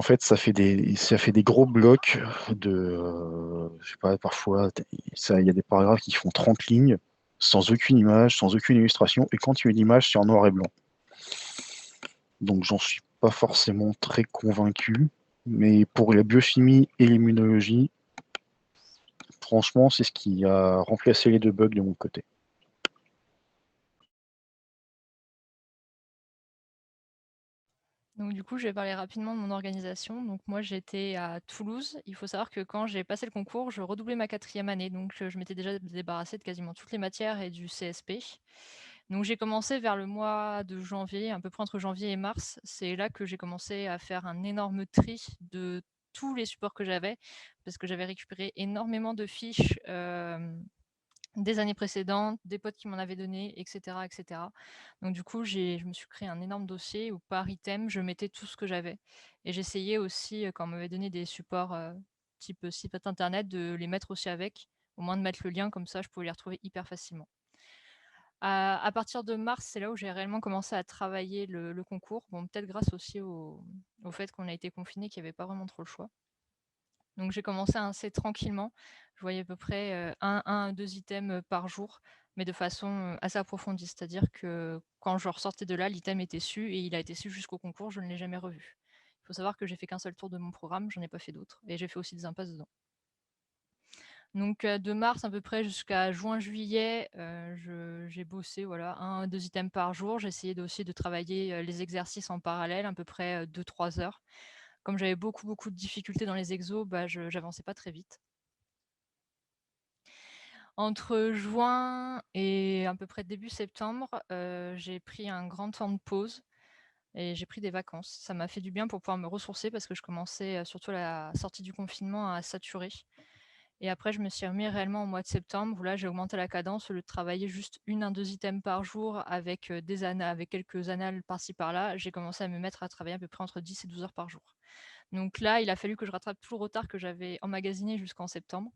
fait, ça fait des gros blocs je sais pas, parfois, il y a des paragraphes qui font 30 lignes, sans aucune image, sans aucune illustration, et quand il y a une image, c'est en noir et blanc. Donc, j'en suis pas forcément très convaincu, mais pour la biochimie et l'immunologie, franchement, c'est ce qui a remplacé les 2 bugs de mon côté. Donc du coup, je vais parler rapidement de mon organisation. Donc moi, j'étais à Toulouse. Il faut savoir que quand j'ai passé le concours, je redoublais ma 4e année. Donc je m'étais déjà débarrassée de quasiment toutes les matières et du CSP. Donc j'ai commencé vers le mois de janvier, à peu près entre janvier et mars. C'est là que j'ai commencé à faire un énorme tri de tous les supports que j'avais, parce que j'avais récupéré énormément de fiches des années précédentes, des potes qui m'en avaient donné, etc., etc. Donc du coup, je me suis créé un énorme dossier où par item, je mettais tout ce que j'avais. Et j'essayais aussi, quand on m'avait donné des supports type site internet, de les mettre aussi avec, au moins de mettre le lien, comme ça je pouvais les retrouver hyper facilement. À partir de mars, c'est là où j'ai réellement commencé à travailler le concours. Bon, peut-être grâce aussi au fait qu'on a été confinés, qu'il n'y avait pas vraiment trop le choix. Donc j'ai commencé assez tranquillement. Je voyais à peu près 2 items par jour, mais de façon assez approfondie. C'est-à-dire que quand je ressortais de là, l'item était su et il a été su jusqu'au concours, je ne l'ai jamais revu. Il faut savoir que j'ai fait qu'un seul tour de mon programme, j'en ai pas fait d'autres. Et j'ai fait aussi des impasses dedans. Donc de mars à peu près jusqu'à juin-juillet, j'ai bossé voilà, 2 items par jour. J'essayais aussi de travailler les exercices en parallèle, à peu près 2-3 heures. Comme j'avais beaucoup de difficultés dans les exos, bah, je n'avançais pas très vite. Entre juin et à peu près début septembre, j'ai pris un grand temps de pause et j'ai pris des vacances. Ça m'a fait du bien pour pouvoir me ressourcer parce que je commençais, surtout à la sortie du confinement, à saturer. Et après, je me suis remis réellement au mois de septembre où là, j'ai augmenté la cadence au lieu de travailler juste 1 à 2 items par jour avec, avec quelques annales par-ci par-là. J'ai commencé à me mettre à travailler à peu près entre 10 et 12 heures par jour. Donc là, il a fallu que je rattrape tout le retard que j'avais emmagasiné jusqu'en septembre.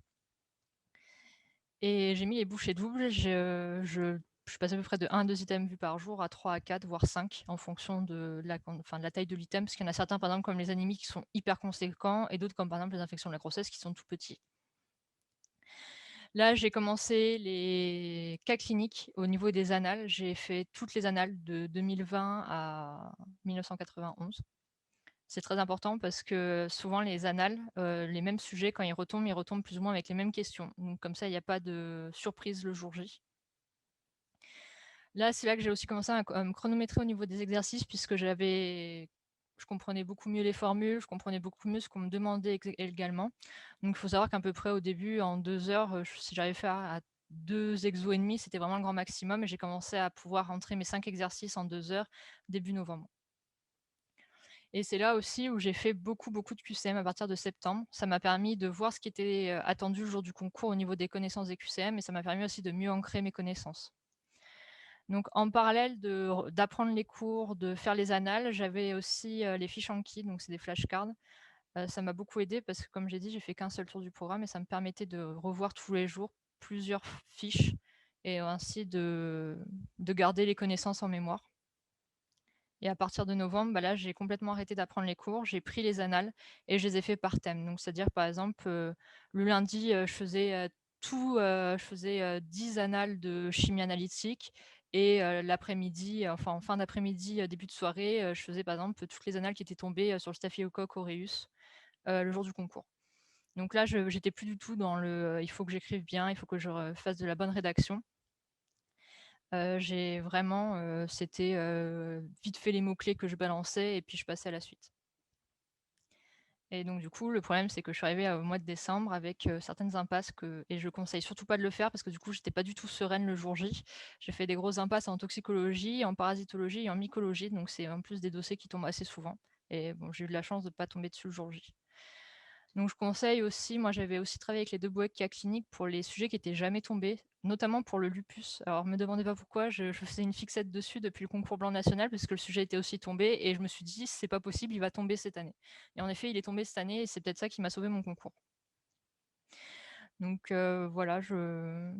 Et j'ai mis les bouchées doubles. Je suis passée à peu près de 1 à 2 items vus par jour à 3 à 4, voire 5 en fonction de la taille de l'item. Parce qu'il y en a certains, par exemple, comme les anémies qui sont hyper conséquents et d'autres comme par exemple les infections de la grossesse qui sont tout petits. Là, j'ai commencé les cas cliniques au niveau des annales. J'ai fait toutes les annales de 2020 à 1991. C'est très important parce que souvent les annales, les mêmes sujets, quand ils retombent plus ou moins avec les mêmes questions. Donc comme ça, il n'y a pas de surprise le jour J. Là, c'est là que j'ai aussi commencé à me chronométrer au niveau des exercices puisque je comprenais beaucoup mieux les formules, je comprenais beaucoup mieux ce qu'on me demandait également. Donc il faut savoir qu'à peu près au début, en 2 heures, si j'arrivais à faire à 2 exos et demi, c'était vraiment le grand maximum et j'ai commencé à pouvoir rentrer mes 5 exercices en 2 heures début novembre. Et c'est là aussi où j'ai fait beaucoup de QCM à partir de septembre. Ça m'a permis de voir ce qui était attendu le jour du concours au niveau des connaissances des QCM et ça m'a permis aussi de mieux ancrer mes connaissances. Donc en parallèle d'apprendre les cours, de faire les annales, j'avais aussi les fiches Anki, donc c'est des flashcards. Ça m'a beaucoup aidé parce que comme j'ai dit, j'ai fait qu'un seul tour du programme et ça me permettait de revoir tous les jours plusieurs fiches et ainsi de garder les connaissances en mémoire. Et à partir de novembre, bah là, j'ai complètement arrêté d'apprendre les cours, j'ai pris les annales et je les ai fait par thème. Donc, c'est-à-dire, par exemple, le lundi, je faisais je faisais 10 annales de chimie analytique et l'après-midi, enfin en fin d'après-midi, début de soirée, je faisais par exemple toutes les annales qui étaient tombées sur le Staphylococcus aureus le jour du concours. Donc là, j'étais plus du tout dans il faut que j'écrive bien, il faut que je fasse de la bonne rédaction. J'ai vraiment, c'était vite fait les mots-clés que je balançais et puis je passais à la suite. Et donc du coup, le problème, c'est que je suis arrivée au mois de décembre avec certaines impasses et je conseille surtout pas de le faire parce que du coup, j'étais pas du tout sereine le jour J. J'ai fait des grosses impasses en toxicologie, en parasitologie et en mycologie, donc c'est en plus des dossiers qui tombent assez souvent. Et bon, j'ai eu de la chance de ne pas tomber dessus le jour J. Donc je conseille aussi, moi j'avais aussi travaillé avec les deux boîtes cas cliniques pour les sujets qui n'étaient jamais tombés, notamment pour le lupus. Alors me demandez pas pourquoi, je faisais une fixette dessus depuis le concours blanc national parce que le sujet était aussi tombé et je me suis dit c'est pas possible, il va tomber cette année. Et en effet, il est tombé cette année et c'est peut-être ça qui m'a sauvé mon concours. Donc voilà,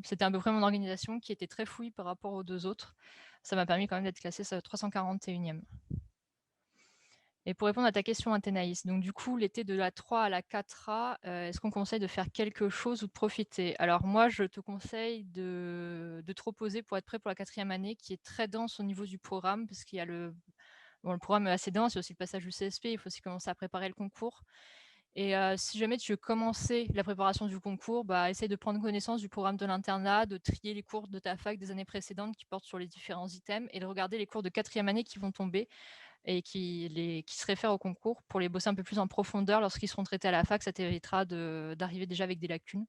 c'était à peu près mon organisation qui était très fouille par rapport aux deux autres. Ça m'a permis quand même d'être classée 341e. Et pour répondre à ta question, Athénaïs, donc du coup, l'été de la 3 à la 4A, est-ce qu'on conseille de faire quelque chose ou de profiter? Alors moi, je te conseille de te reposer pour être prêt pour la 4e année, qui est très dense au niveau du programme, parce qu'il y a le programme est assez dense, il y a aussi le passage du CSP, il faut aussi commencer à préparer le concours. Et si jamais tu veux commencer la préparation du concours, bah, essaye de prendre connaissance du programme de l'internat, de trier les cours de ta fac des années précédentes qui portent sur les différents items et de regarder les cours de 4e année qui vont tomber et qui se réfèrent au concours pour les bosser un peu plus en profondeur lorsqu'ils seront traités à la fac. Ça t'évitera d'arriver déjà avec des lacunes.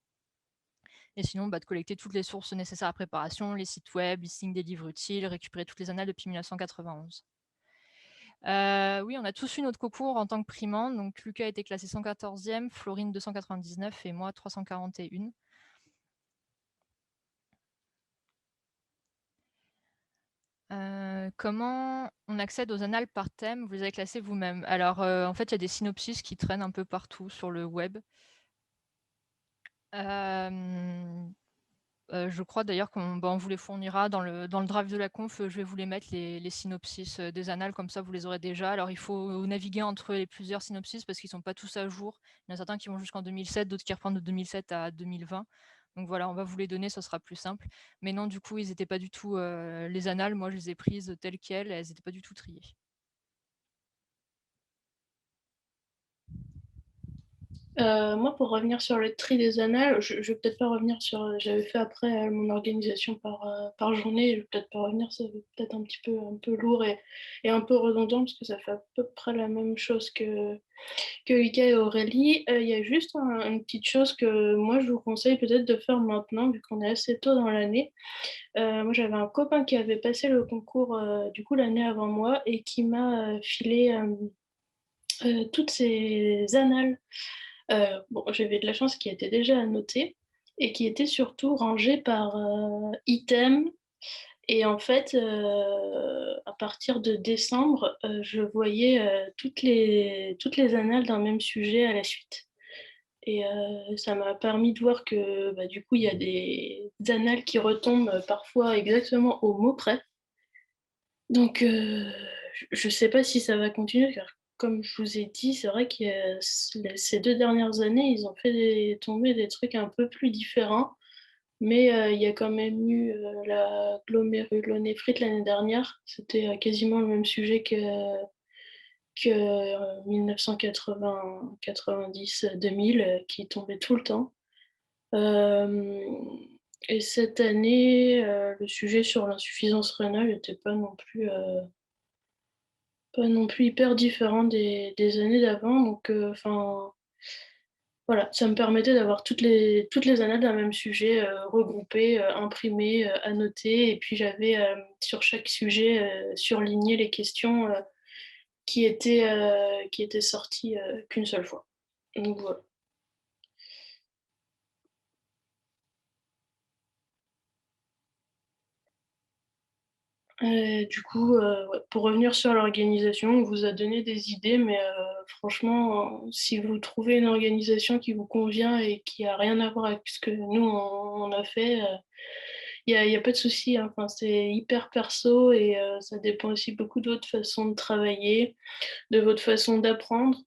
Et sinon, de collecter toutes les sources nécessaires à la préparation, les sites web, listing des livres utiles, récupérer toutes les annales depuis 1991. Oui, on a tous eu notre concours en tant que primante. Donc Lucas a été classé 114e, Florine 299 et moi 341. Comment on accède aux annales par thème? Vous les avez classés vous-même. Alors, en fait, il y a des synopsis qui traînent un peu partout sur le web. Je crois d'ailleurs qu'on vous les fournira dans le drive de la conf. Je vais vous les mettre, les synopsis des annales, comme ça vous les aurez déjà. Alors, il faut naviguer entre les plusieurs synopsis parce qu'ils ne sont pas tous à jour. Il y en a certains qui vont jusqu'en 2007, d'autres qui reprennent de 2007 à 2020. Donc voilà, on va vous les donner, ça sera plus simple. Mais non, du coup, ils n'étaient pas du tout les annales. Moi, je les ai prises telles quelles. Elles n'étaient pas du tout triées. Moi, pour revenir sur le tri des annales, je ne vais peut-être pas revenir sur. J'avais fait après mon organisation par journée. Je vais peut-être pas revenir, ça fait peut-être un peu lourd et un peu redondant parce que ça fait à peu près la même chose que Vika et Aurélie. Il y a juste une petite chose que moi je vous conseille peut-être de faire maintenant, vu qu'on est assez tôt dans l'année. Moi, j'avais un copain qui avait passé le concours du coup l'année avant moi et qui m'a filé toutes ces annales. Bon, j'avais de la chance qui était déjà annotée et qui était surtout rangée par item. Et en fait, à partir de décembre, je voyais toutes les annales d'un même sujet à la suite. Et ça m'a permis de voir que bah, du coup, il y a des annales qui retombent parfois exactement au mot près. Donc, je ne sais pas si ça va continuer, car comme je vous ai dit, c'est vrai que ces 2 dernières années, ils ont fait tomber des trucs un peu plus différents. Mais il y a quand même eu la glomérulonéphrite l'année dernière. C'était quasiment le même sujet que 1980, 90, 2000 qui tombait tout le temps. Euh, et cette année, le sujet sur l'insuffisance rénale n'était pas non plus hyper différent des années d'avant. Donc, enfin, voilà, ça me permettait d'avoir toutes les annales d'un même sujet regroupées, imprimées, annotées. Et puis j'avais sur chaque sujet surligné les questions qui étaient sorties qu'une seule fois. Donc voilà. Du coup, ouais, pour revenir sur l'organisation, on vous a donné des idées, mais franchement, si vous trouvez une organisation qui vous convient et qui a rien à voir avec ce que nous on a fait, y a pas de souci, hein. Enfin, c'est hyper perso et ça dépend aussi beaucoup de votre façon de travailler, de votre façon d'apprendre.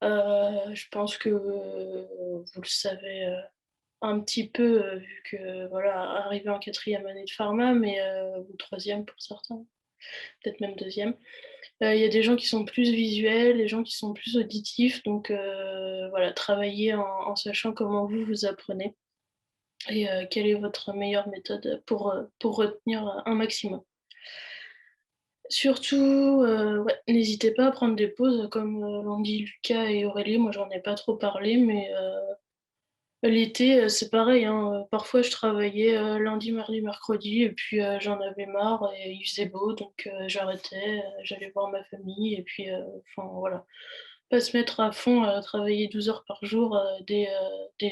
Je pense que vous le savez un petit peu, vu que voilà, arrivé en quatrième année de pharma, mais ou troisième pour certains, peut-être même deuxième. Il y a des gens qui sont plus visuels, des gens qui sont plus auditifs, donc voilà, travailler en sachant comment vous apprenez et quelle est votre meilleure méthode pour retenir un maximum. Surtout, ouais, n'hésitez pas à prendre des pauses, comme l'ont dit Lucas et Aurélie. Moi, j'en ai pas trop parlé, mais l'été, c'est pareil, hein. Parfois, je travaillais lundi, mardi, mercredi, et puis j'en avais marre et il faisait beau, donc j'arrêtais, j'allais voir ma famille, et puis, enfin, voilà. Pas se mettre à fond à travailler 12 heures par jour dès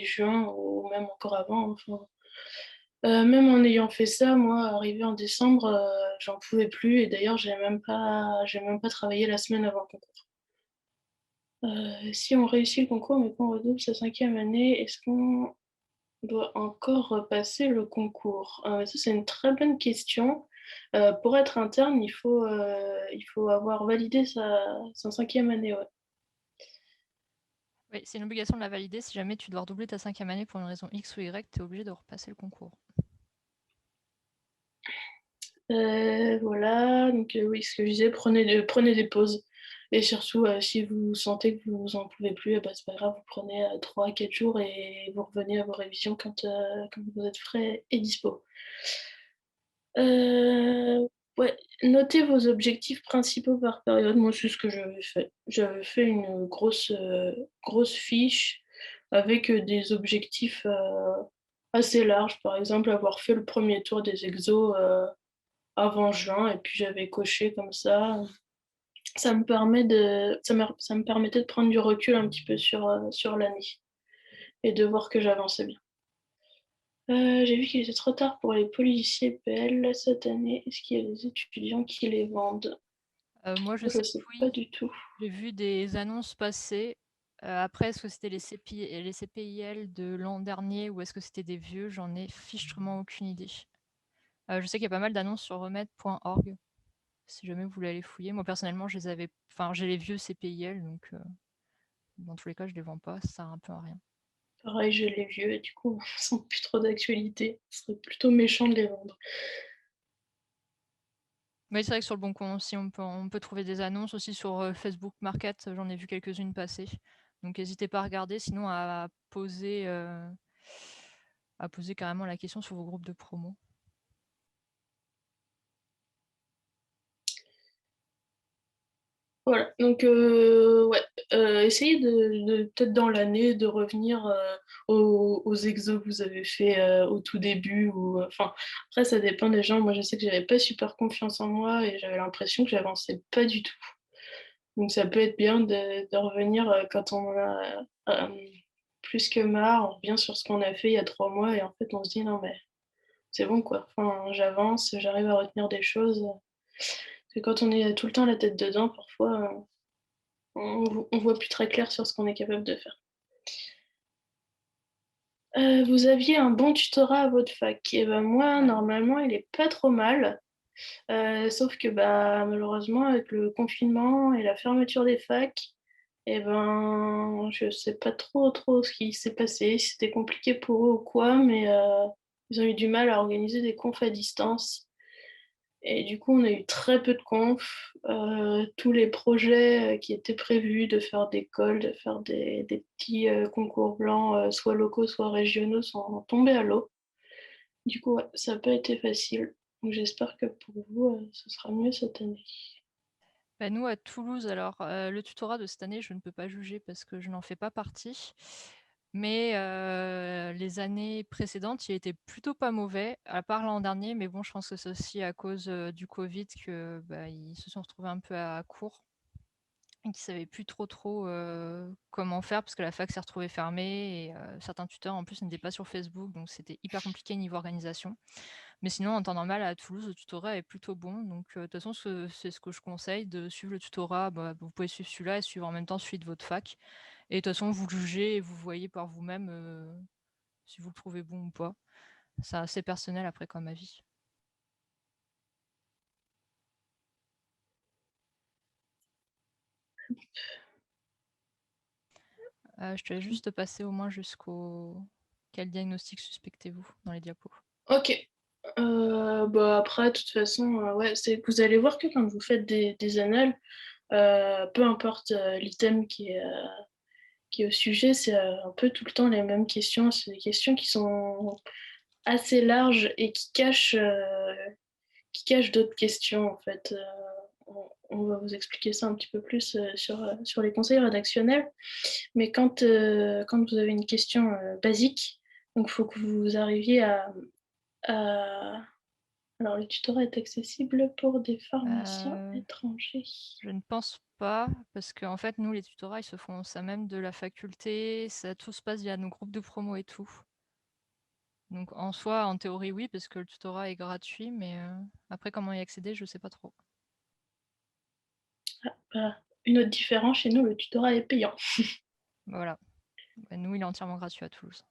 juin, ou même encore avant. Enfin, même en ayant fait ça, moi, arrivé en décembre, j'en pouvais plus, et d'ailleurs, j'ai même pas travaillé la semaine avant le concours. Si on réussit le concours, mais qu'on redouble sa cinquième année, est-ce qu'on doit encore repasser le concours? Ça, c'est une très bonne question. Pour être interne, il faut avoir validé sa cinquième année. Ouais. Oui, c'est une obligation de la valider. Si jamais tu dois redoubler ta cinquième année pour une raison X ou Y, tu es obligé de repasser le concours. Voilà, donc oui, ce que je disais, prenez des pauses. Et surtout, si vous sentez que vous en pouvez plus, bah, c'est pas grave, vous prenez 3 à 4 jours et vous revenez à vos révisions quand vous êtes frais et dispo. Ouais, notez vos objectifs principaux par période. Moi, c'est ce que j'avais fait. J'avais fait une grosse fiche avec des objectifs assez larges. Par exemple, avoir fait le premier tour des exos avant juin, et puis j'avais coché comme ça. ça me permettait de prendre du recul un petit peu sur l'année et de voir que j'avançais bien. J'ai vu qu'il était trop tard pour les policiers PL cette année. Est-ce qu'il y a des étudiants qui les vendent? Moi, je Je sais ne que sais pas oui. du tout. J'ai vu des annonces passer. Après, est-ce que c'était les CPIL de l'an dernier ou est-ce que c'était des vieux? J'en ai fichtrement aucune idée. Je sais qu'il y a pas mal d'annonces sur remède.org, si jamais vous voulez aller fouiller. Moi, personnellement, j'ai les vieux CPIL, donc dans tous les cas, je les vends pas, ça sert un peu à rien. Pareil, je les vieux et du coup, ils sont plus trop d'actualité. Ce serait plutôt méchant de les vendre. Mais c'est vrai que sur le Bon Coin aussi, on peut trouver des annonces aussi sur Facebook Market. J'en ai vu quelques-unes passer. Donc n'hésitez pas à regarder, sinon à poser carrément la question sur vos groupes de promo. Voilà, donc ouais, essayez peut-être dans l'année de revenir aux exos que vous avez fait au tout début. Enfin, après, ça dépend des gens. Moi, je sais que j'avais pas super confiance en moi et j'avais l'impression que j'avançais pas du tout. Donc ça peut être bien de revenir quand on a plus que marre, on revient sur ce qu'on a fait il y a 3 mois et en fait on se dit non mais c'est bon quoi. Enfin, j'avance, j'arrive à retenir des choses. Parce que quand on est tout le temps la tête dedans, parfois on voit plus très clair sur ce qu'on est capable de faire. Vous aviez un bon tutorat à votre fac. Et ben moi, normalement, il est pas trop mal. Sauf que bah, malheureusement, avec le confinement et la fermeture des facs, et ben, je sais pas trop ce qui s'est passé, si c'était compliqué pour eux ou quoi, mais ils ont eu du mal à organiser des confs à distance. Et du coup, on a eu très peu de confs. Tous les projets qui étaient prévus de faire des calls, de faire des petits concours blancs, soit locaux, soit régionaux, sont tombés à l'eau. Du coup, ouais, ça n'a pas été facile. Donc, j'espère que pour vous, ce sera mieux cette année. Bah, nous, à Toulouse, alors le tutorat de cette année, je ne peux pas juger parce que je n'en fais pas partie. Mais les années précédentes, il était plutôt pas mauvais, à part l'an dernier. Mais bon, je pense que c'est aussi à cause du Covid que bah, ils se sont retrouvés un peu à court et qu'ils savaient plus trop comment faire parce que la fac s'est retrouvée fermée et certains tuteurs en plus n'étaient pas sur Facebook, donc c'était hyper compliqué niveau organisation. Mais sinon, en temps normal, à Toulouse, le tutorat est plutôt bon. Donc, de toute façon, c'est ce que je conseille, de suivre le tutorat. Bah, vous pouvez suivre celui-là et suivre en même temps celui de votre fac. Et de toute façon, vous le jugez et vous voyez par vous-même si vous le trouvez bon ou pas. C'est assez personnel après comme avis. Je te laisse juste passer au moins jusqu'au... Quel diagnostic suspectez-vous dans les diapos? Ok. Bah après, de toute façon, ouais, c'est que vous allez voir que quand vous faites des annales, peu importe l'item qui est au sujet, c'est un peu tout le temps les mêmes questions. C'est des questions qui sont assez larges et qui cachent d'autres questions, en fait. On va vous expliquer ça un petit peu plus sur les conseils rédactionnels. Mais quand vous avez une question basique, donc il faut que vous arriviez à... Alors, le tutorat est accessible pour des pharmaciens étrangers. Je ne pense pas, parce qu'en fait, nous, les tutorats, ils se font ça même de la faculté, ça tout se passe via nos groupes de promo et tout. Donc en soi, en théorie, oui, parce que le tutorat est gratuit, mais après, comment y accéder, je sais pas trop. Bah, une autre différence, chez nous, le tutorat est payant. Voilà. Bah, nous, il est entièrement gratuit à Toulouse.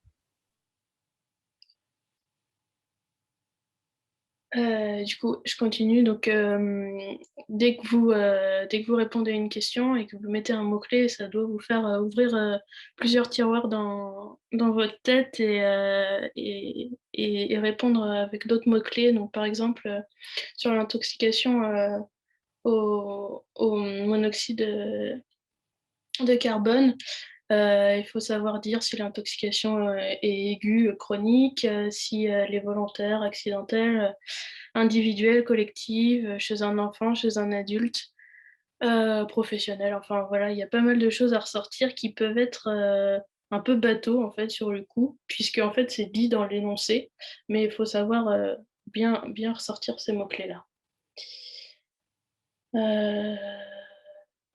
Du coup, je continue. Donc, dès que vous répondez à une question et que vous mettez un mot-clé, ça doit vous faire ouvrir plusieurs tiroirs dans votre tête et répondre avec d'autres mots-clés. Donc, par exemple, sur l'intoxication au monoxyde de carbone, il faut savoir dire si l'intoxication est aiguë, chronique, si elle est volontaire, accidentelle, individuelle, collective, chez un enfant, chez un adulte, professionnel. Enfin voilà, il y a pas mal de choses à ressortir qui peuvent être un peu bateau en fait sur le coup, puisque en fait c'est dit dans l'énoncé, mais il faut savoir bien ressortir ces mots-clés-là.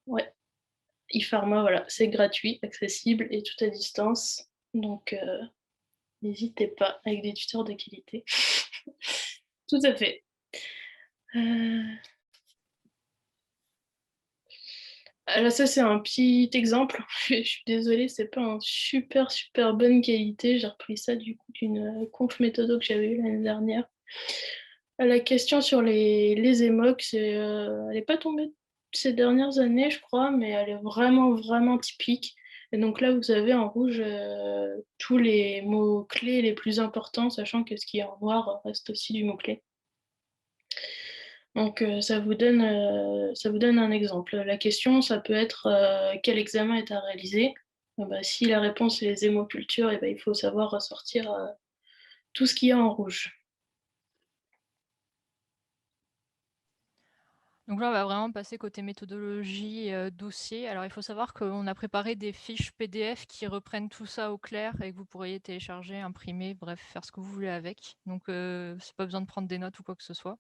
Ouais, e-pharma, voilà, c'est gratuit, accessible et tout à distance. Donc, n'hésitez pas avec des tuteurs de qualité. Tout à fait. Heu, alors ça, c'est un petit exemple. Je suis désolée, c'est pas en super, super bonne qualité. J'ai repris ça du coup d'une, conf méthodo que j'avais eue l'année dernière. La question sur les émocs, elle est pas tombée ces dernières années, je crois, mais elle est vraiment, vraiment typique. Et donc là, vous avez en rouge, tous les mots-clés les plus importants, sachant que ce qui est en noir reste aussi du mot-clé. Donc ça vous donne un exemple. La question, ça peut être, quel examen est à réaliser? Bah, si la réponse est les hémocultures et bah, il faut savoir ressortir, tout ce qu'il y a en rouge. Donc là, on va vraiment passer côté méthodologie, dossier. Alors il faut savoir qu'on a préparé des fiches PDF qui reprennent tout ça au clair et que vous pourriez télécharger, imprimer, bref, faire ce que vous voulez avec. Donc c'est pas besoin de prendre des notes ou quoi que ce soit.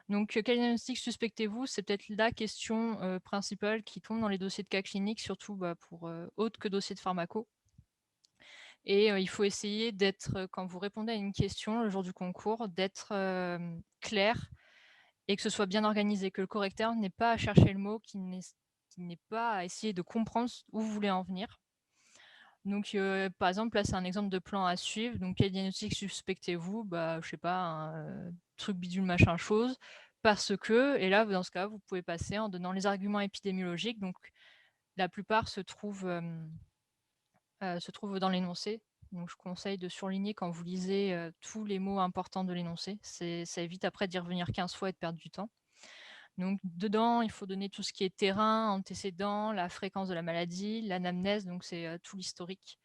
Donc quel diagnostic suspectez-vous? C'est peut-être la question, principale qui tombe dans les dossiers de cas cliniques, surtout, pour, autre que dossier de pharmaco. Et il faut essayer d'être, quand vous répondez à une question le jour du concours, d'être, clair et que ce soit bien organisé, que le correcteur n'ait pas à chercher le mot, qu'il n'ait pas à essayer de comprendre où vous voulez en venir. Donc, par exemple, là, c'est un exemple de plan à suivre. Donc, quel diagnostic suspectez-vous? Bah, je sais pas, un truc bidule machin chose, parce que, et là, dans ce cas, vous pouvez passer en donnant les arguments épidémiologiques. Donc, la plupart se trouvent dans l'énoncé. Donc, je conseille de surligner quand vous lisez tous les mots importants de l'énoncé. Ça évite après d'y revenir 15 fois et de perdre du temps. Donc, dedans, il faut donner tout ce qui est terrain, antécédent, la fréquence de la maladie, l'anamnèse, donc c'est tout l'historique.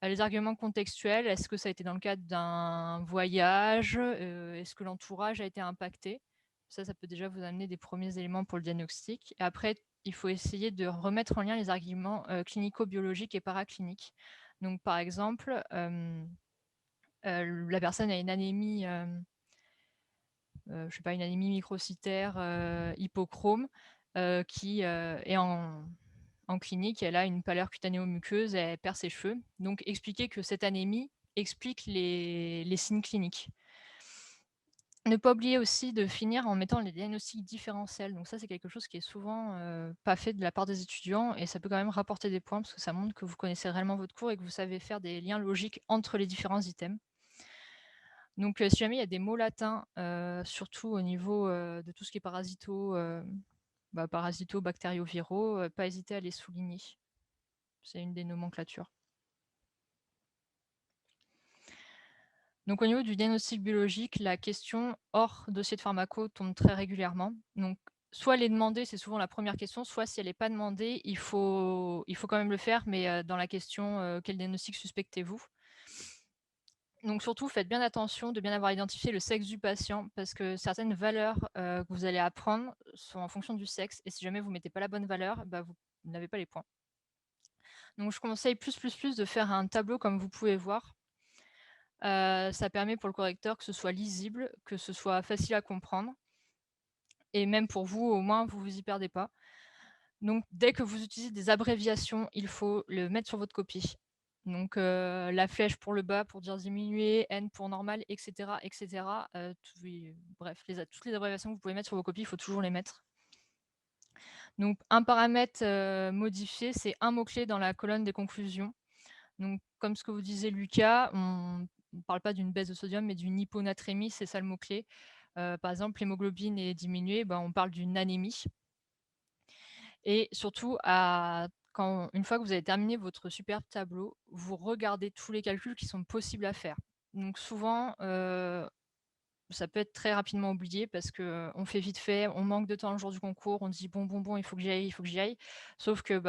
Les arguments contextuels, est-ce que ça a été dans le cadre d'un voyage? Est-ce que l'entourage a été impacté? Ça peut déjà vous amener des premiers éléments pour le diagnostic. Et après, il faut essayer de remettre en lien les arguments clinico-biologiques et paracliniques. Donc, par exemple, la personne a une anémie, je sais pas, une anémie microcytaire hypochrome qui est en clinique, elle a une pâleur cutanéo-muqueuse, elle perd ses cheveux. Donc expliquer que cette anémie explique les signes cliniques. Ne pas oublier aussi de finir en mettant les diagnostics différentiels. Donc ça, c'est quelque chose qui est souvent pas fait de la part des étudiants et ça peut quand même rapporter des points parce que ça montre que vous connaissez réellement votre cours et que vous savez faire des liens logiques entre les différents items. Donc si jamais il y a des mots latins, surtout au niveau de tout ce qui est parasito, bactérioviraux, pas hésiter à les souligner. C'est une des nomenclatures. Donc au niveau du diagnostic biologique, la question hors dossier de pharmaco tombe très régulièrement. Donc soit elle est demandée, c'est souvent la première question, soit si elle n'est pas demandée, il faut quand même le faire, mais dans la question quel diagnostic suspectez-vous? Donc surtout, faites bien attention de bien avoir identifié le sexe du patient parce que certaines valeurs que vous allez apprendre sont en fonction du sexe et si jamais vous ne mettez pas la bonne valeur, bah, vous n'avez pas les points. Donc je conseille plus de faire un tableau comme vous pouvez voir. Ça permet pour le correcteur que ce soit lisible, que ce soit facile à comprendre et même pour vous, au moins, vous vous y perdez pas. Donc dès que vous utilisez des abréviations, il faut le mettre sur votre copie. Donc la flèche pour le bas pour dire diminuer, N pour normal, et cetera, et cetera. Bref, toutes les abréviations que vous pouvez mettre sur vos copies, il faut toujours les mettre. Donc un paramètre modifié, c'est un mot-clé dans la colonne des conclusions. Donc comme ce que vous disiez Lucas, on ne parle pas d'une baisse de sodium, mais d'une hyponatrémie, c'est ça le mot-clé. Par exemple, l'hémoglobine est diminuée, on parle d'une anémie. Et surtout, une fois que vous avez terminé votre superbe tableau, vous regardez tous les calculs qui sont possibles à faire. Donc souvent, ça peut être très rapidement oublié parce qu'on fait vite fait, on manque de temps le jour du concours, on dit bon, il faut que j'y aille, il faut que j'y aille. Sauf que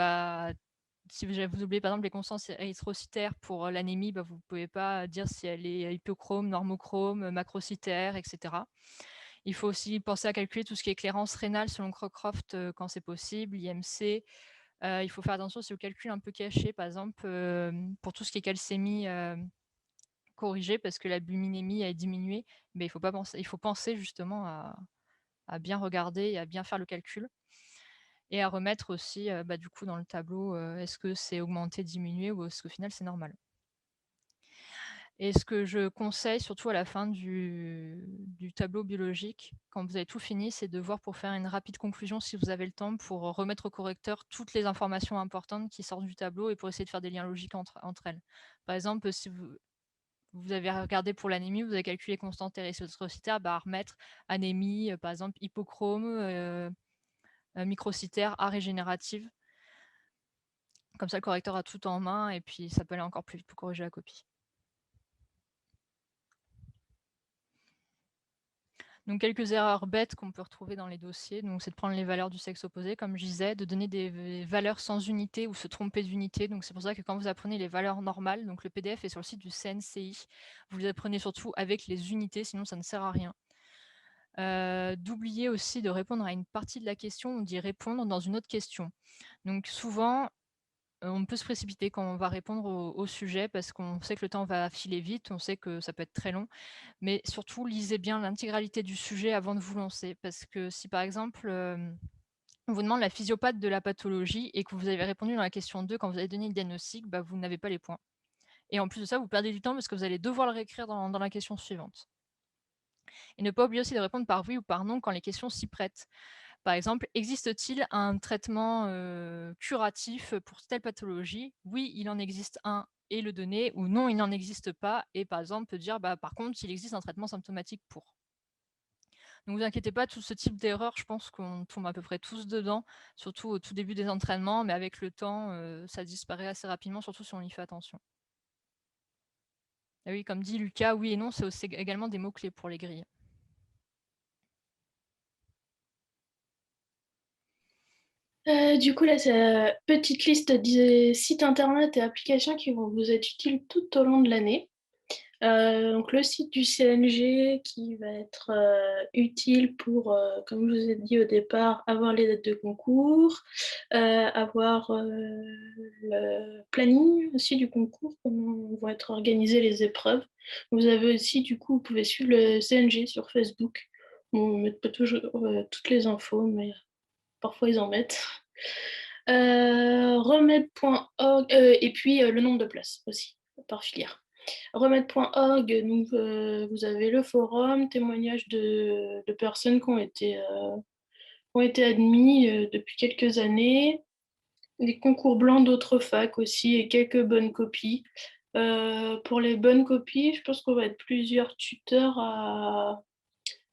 si vous oubliez par exemple les constantes érythrocytaires pour l'anémie, vous ne pouvez pas dire si elle est hypochrome, normochrome, macrocytaire, etc. Il faut aussi penser à calculer tout ce qui est clairance rénale selon Crocroft quand c'est possible, IMC. Il faut faire attention aussi aux calculs un peu cachés, par exemple pour tout ce qui est calcémie corrigée, parce que la buminémie a diminué, mais il faut penser justement à bien regarder et à bien faire le calcul. et à remettre aussi du coup dans le tableau, est-ce que c'est augmenté, diminué ou est-ce qu'au final c'est normal. Et ce que je conseille surtout à la fin du tableau biologique, quand vous avez tout fini, c'est de voir pour faire une rapide conclusion si vous avez le temps pour remettre au correcteur toutes les informations importantes qui sortent du tableau et pour essayer de faire des liens logiques entre elles. Par exemple, si vous avez regardé pour l'anémie, vous avez calculé constante érythrocytaire, à remettre anémie, par exemple hypochrome, microcytaire, A régénérative. Comme ça, le correcteur a tout en main et puis ça peut aller encore plus vite pour corriger la copie. Donc quelques erreurs bêtes qu'on peut retrouver dans les dossiers, donc c'est de prendre les valeurs du sexe opposé, comme je disais, de donner des valeurs sans unité ou se tromper d'unité. Donc c'est pour ça que quand vous apprenez les valeurs normales, donc le PDF est sur le site du CNCI, vous les apprenez surtout avec les unités, sinon ça ne sert à rien. D'oublier aussi de répondre à une partie de la question ou d'y répondre dans une autre question. Donc souvent, on peut se précipiter quand on va répondre au sujet parce qu'on sait que le temps va filer vite, on sait que ça peut être très long. Mais surtout, lisez bien l'intégralité du sujet avant de vous lancer. Parce que si par exemple, on vous demande la physiopathe de la pathologie et que vous avez répondu dans la question 2 quand vous avez donné le diagnostic, vous n'avez pas les points. Et en plus de ça, vous perdez du temps parce que vous allez devoir le réécrire dans la question suivante. Et ne pas oublier aussi de répondre par oui ou par non quand les questions s'y prêtent. Par exemple, existe-t-il un traitement curatif pour telle pathologie? Oui, il en existe un et le donner, ou non, il n'en existe pas. Et par exemple, peut dire, par contre, il existe un traitement symptomatique pour. Donc vous inquiétez pas, tout ce type d'erreur, je pense qu'on tombe à peu près tous dedans, surtout au tout début des entraînements, mais avec le temps, ça disparaît assez rapidement, surtout si on y fait attention. Et oui, comme dit Lucas, oui et non, c'est aussi également des mots-clés pour les grilles. Du coup, là, c'est la petite liste des sites internet et applications qui vont vous être utiles tout au long de l'année. Donc le site du CNG qui va être utile pour, comme je vous ai dit au départ, avoir les dates de concours, avoir le planning aussi du concours, comment vont être organisées les épreuves. Vous avez aussi, du coup, vous pouvez suivre le CNG sur Facebook. Bon, on ne met pas toujours toutes les infos, mais parfois ils en mettent. Remède.org et puis le nombre de places aussi par filière. Remède.org, donc vous avez le forum, témoignages de personnes qui ont été admis depuis quelques années, les concours blancs d'autres facs aussi et quelques bonnes copies. Pour les bonnes copies, je pense qu'on va être plusieurs tuteurs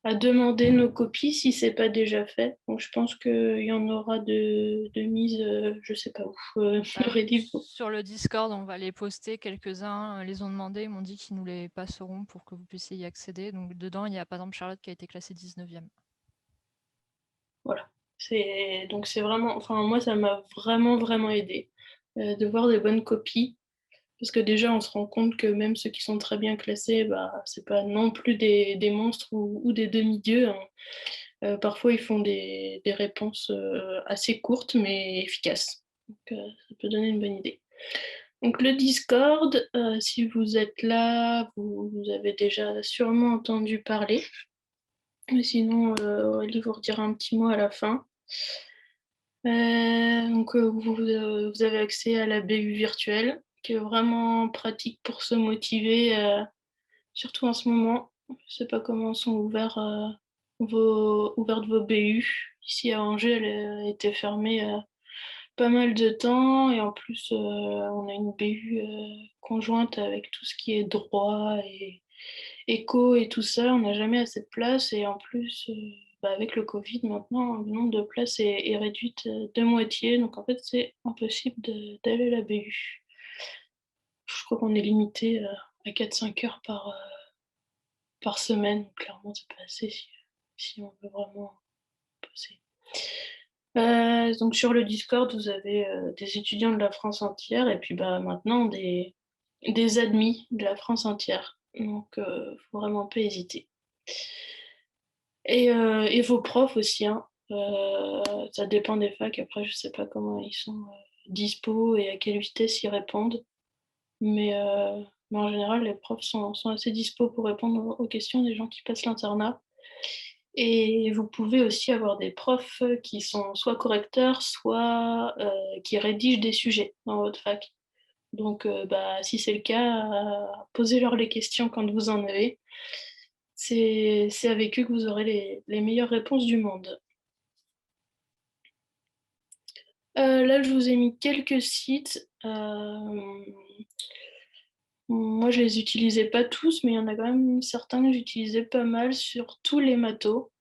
à demander nos copies si c'est pas déjà fait. Donc je pense qu'il y en aura de mise, je sais pas où, le Redivo. Sur le Discord, on va les poster. Quelques-uns les ont demandé, ils m'ont dit qu'ils nous les passeront pour que vous puissiez y accéder. Donc dedans, il y a par exemple Charlotte qui a été classée 19e. Voilà. Donc c'est vraiment, enfin moi ça m'a vraiment aidé de voir des bonnes copies. Parce que déjà, on se rend compte que même ceux qui sont très bien classés, c'est pas non plus des monstres ou des demi-dieux, hein. Parfois, ils font des réponses assez courtes mais efficaces. Donc, ça peut donner une bonne idée. Donc, le Discord, si vous êtes là, vous avez déjà sûrement entendu parler. Mais sinon, Aurélie vous redira un petit mot à la fin. Donc, vous avez accès à la BU virtuelle, qui est vraiment pratique pour se motiver, surtout en ce moment. Je ne sais pas comment sont ouvertes vos BU. Ici à Angers, elle a été fermée pas mal de temps, et en plus, on a une BU conjointe avec tout ce qui est droit et éco et tout ça. On n'a jamais assez de place, et en plus, avec le Covid maintenant, le nombre de places est réduit de moitié. Donc en fait, c'est impossible d'aller à la BU. Je crois qu'on est limité à 4-5 heures par semaine. Donc, clairement, c'est pas assez si on veut vraiment passer. Donc sur le Discord, vous avez des étudiants de la France entière et puis maintenant des admis de la France entière. Donc faut vraiment pas hésiter. Et vos profs aussi, hein. Ça dépend des facs. Après, je sais pas comment ils sont dispo et à quelle vitesse ils répondent. Mais en général, les profs sont assez dispo pour répondre aux questions des gens qui passent l'internat. Et vous pouvez aussi avoir des profs qui sont soit correcteurs, soit qui rédigent des sujets dans votre fac. Donc, si c'est le cas, posez-leur les questions quand vous en avez. C'est avec eux que vous aurez les meilleures réponses du monde. Là, je vous ai mis quelques sites. Moi, je les utilisais pas tous, mais il y en a quand même certains que j'utilisais pas mal sur tous les mathos.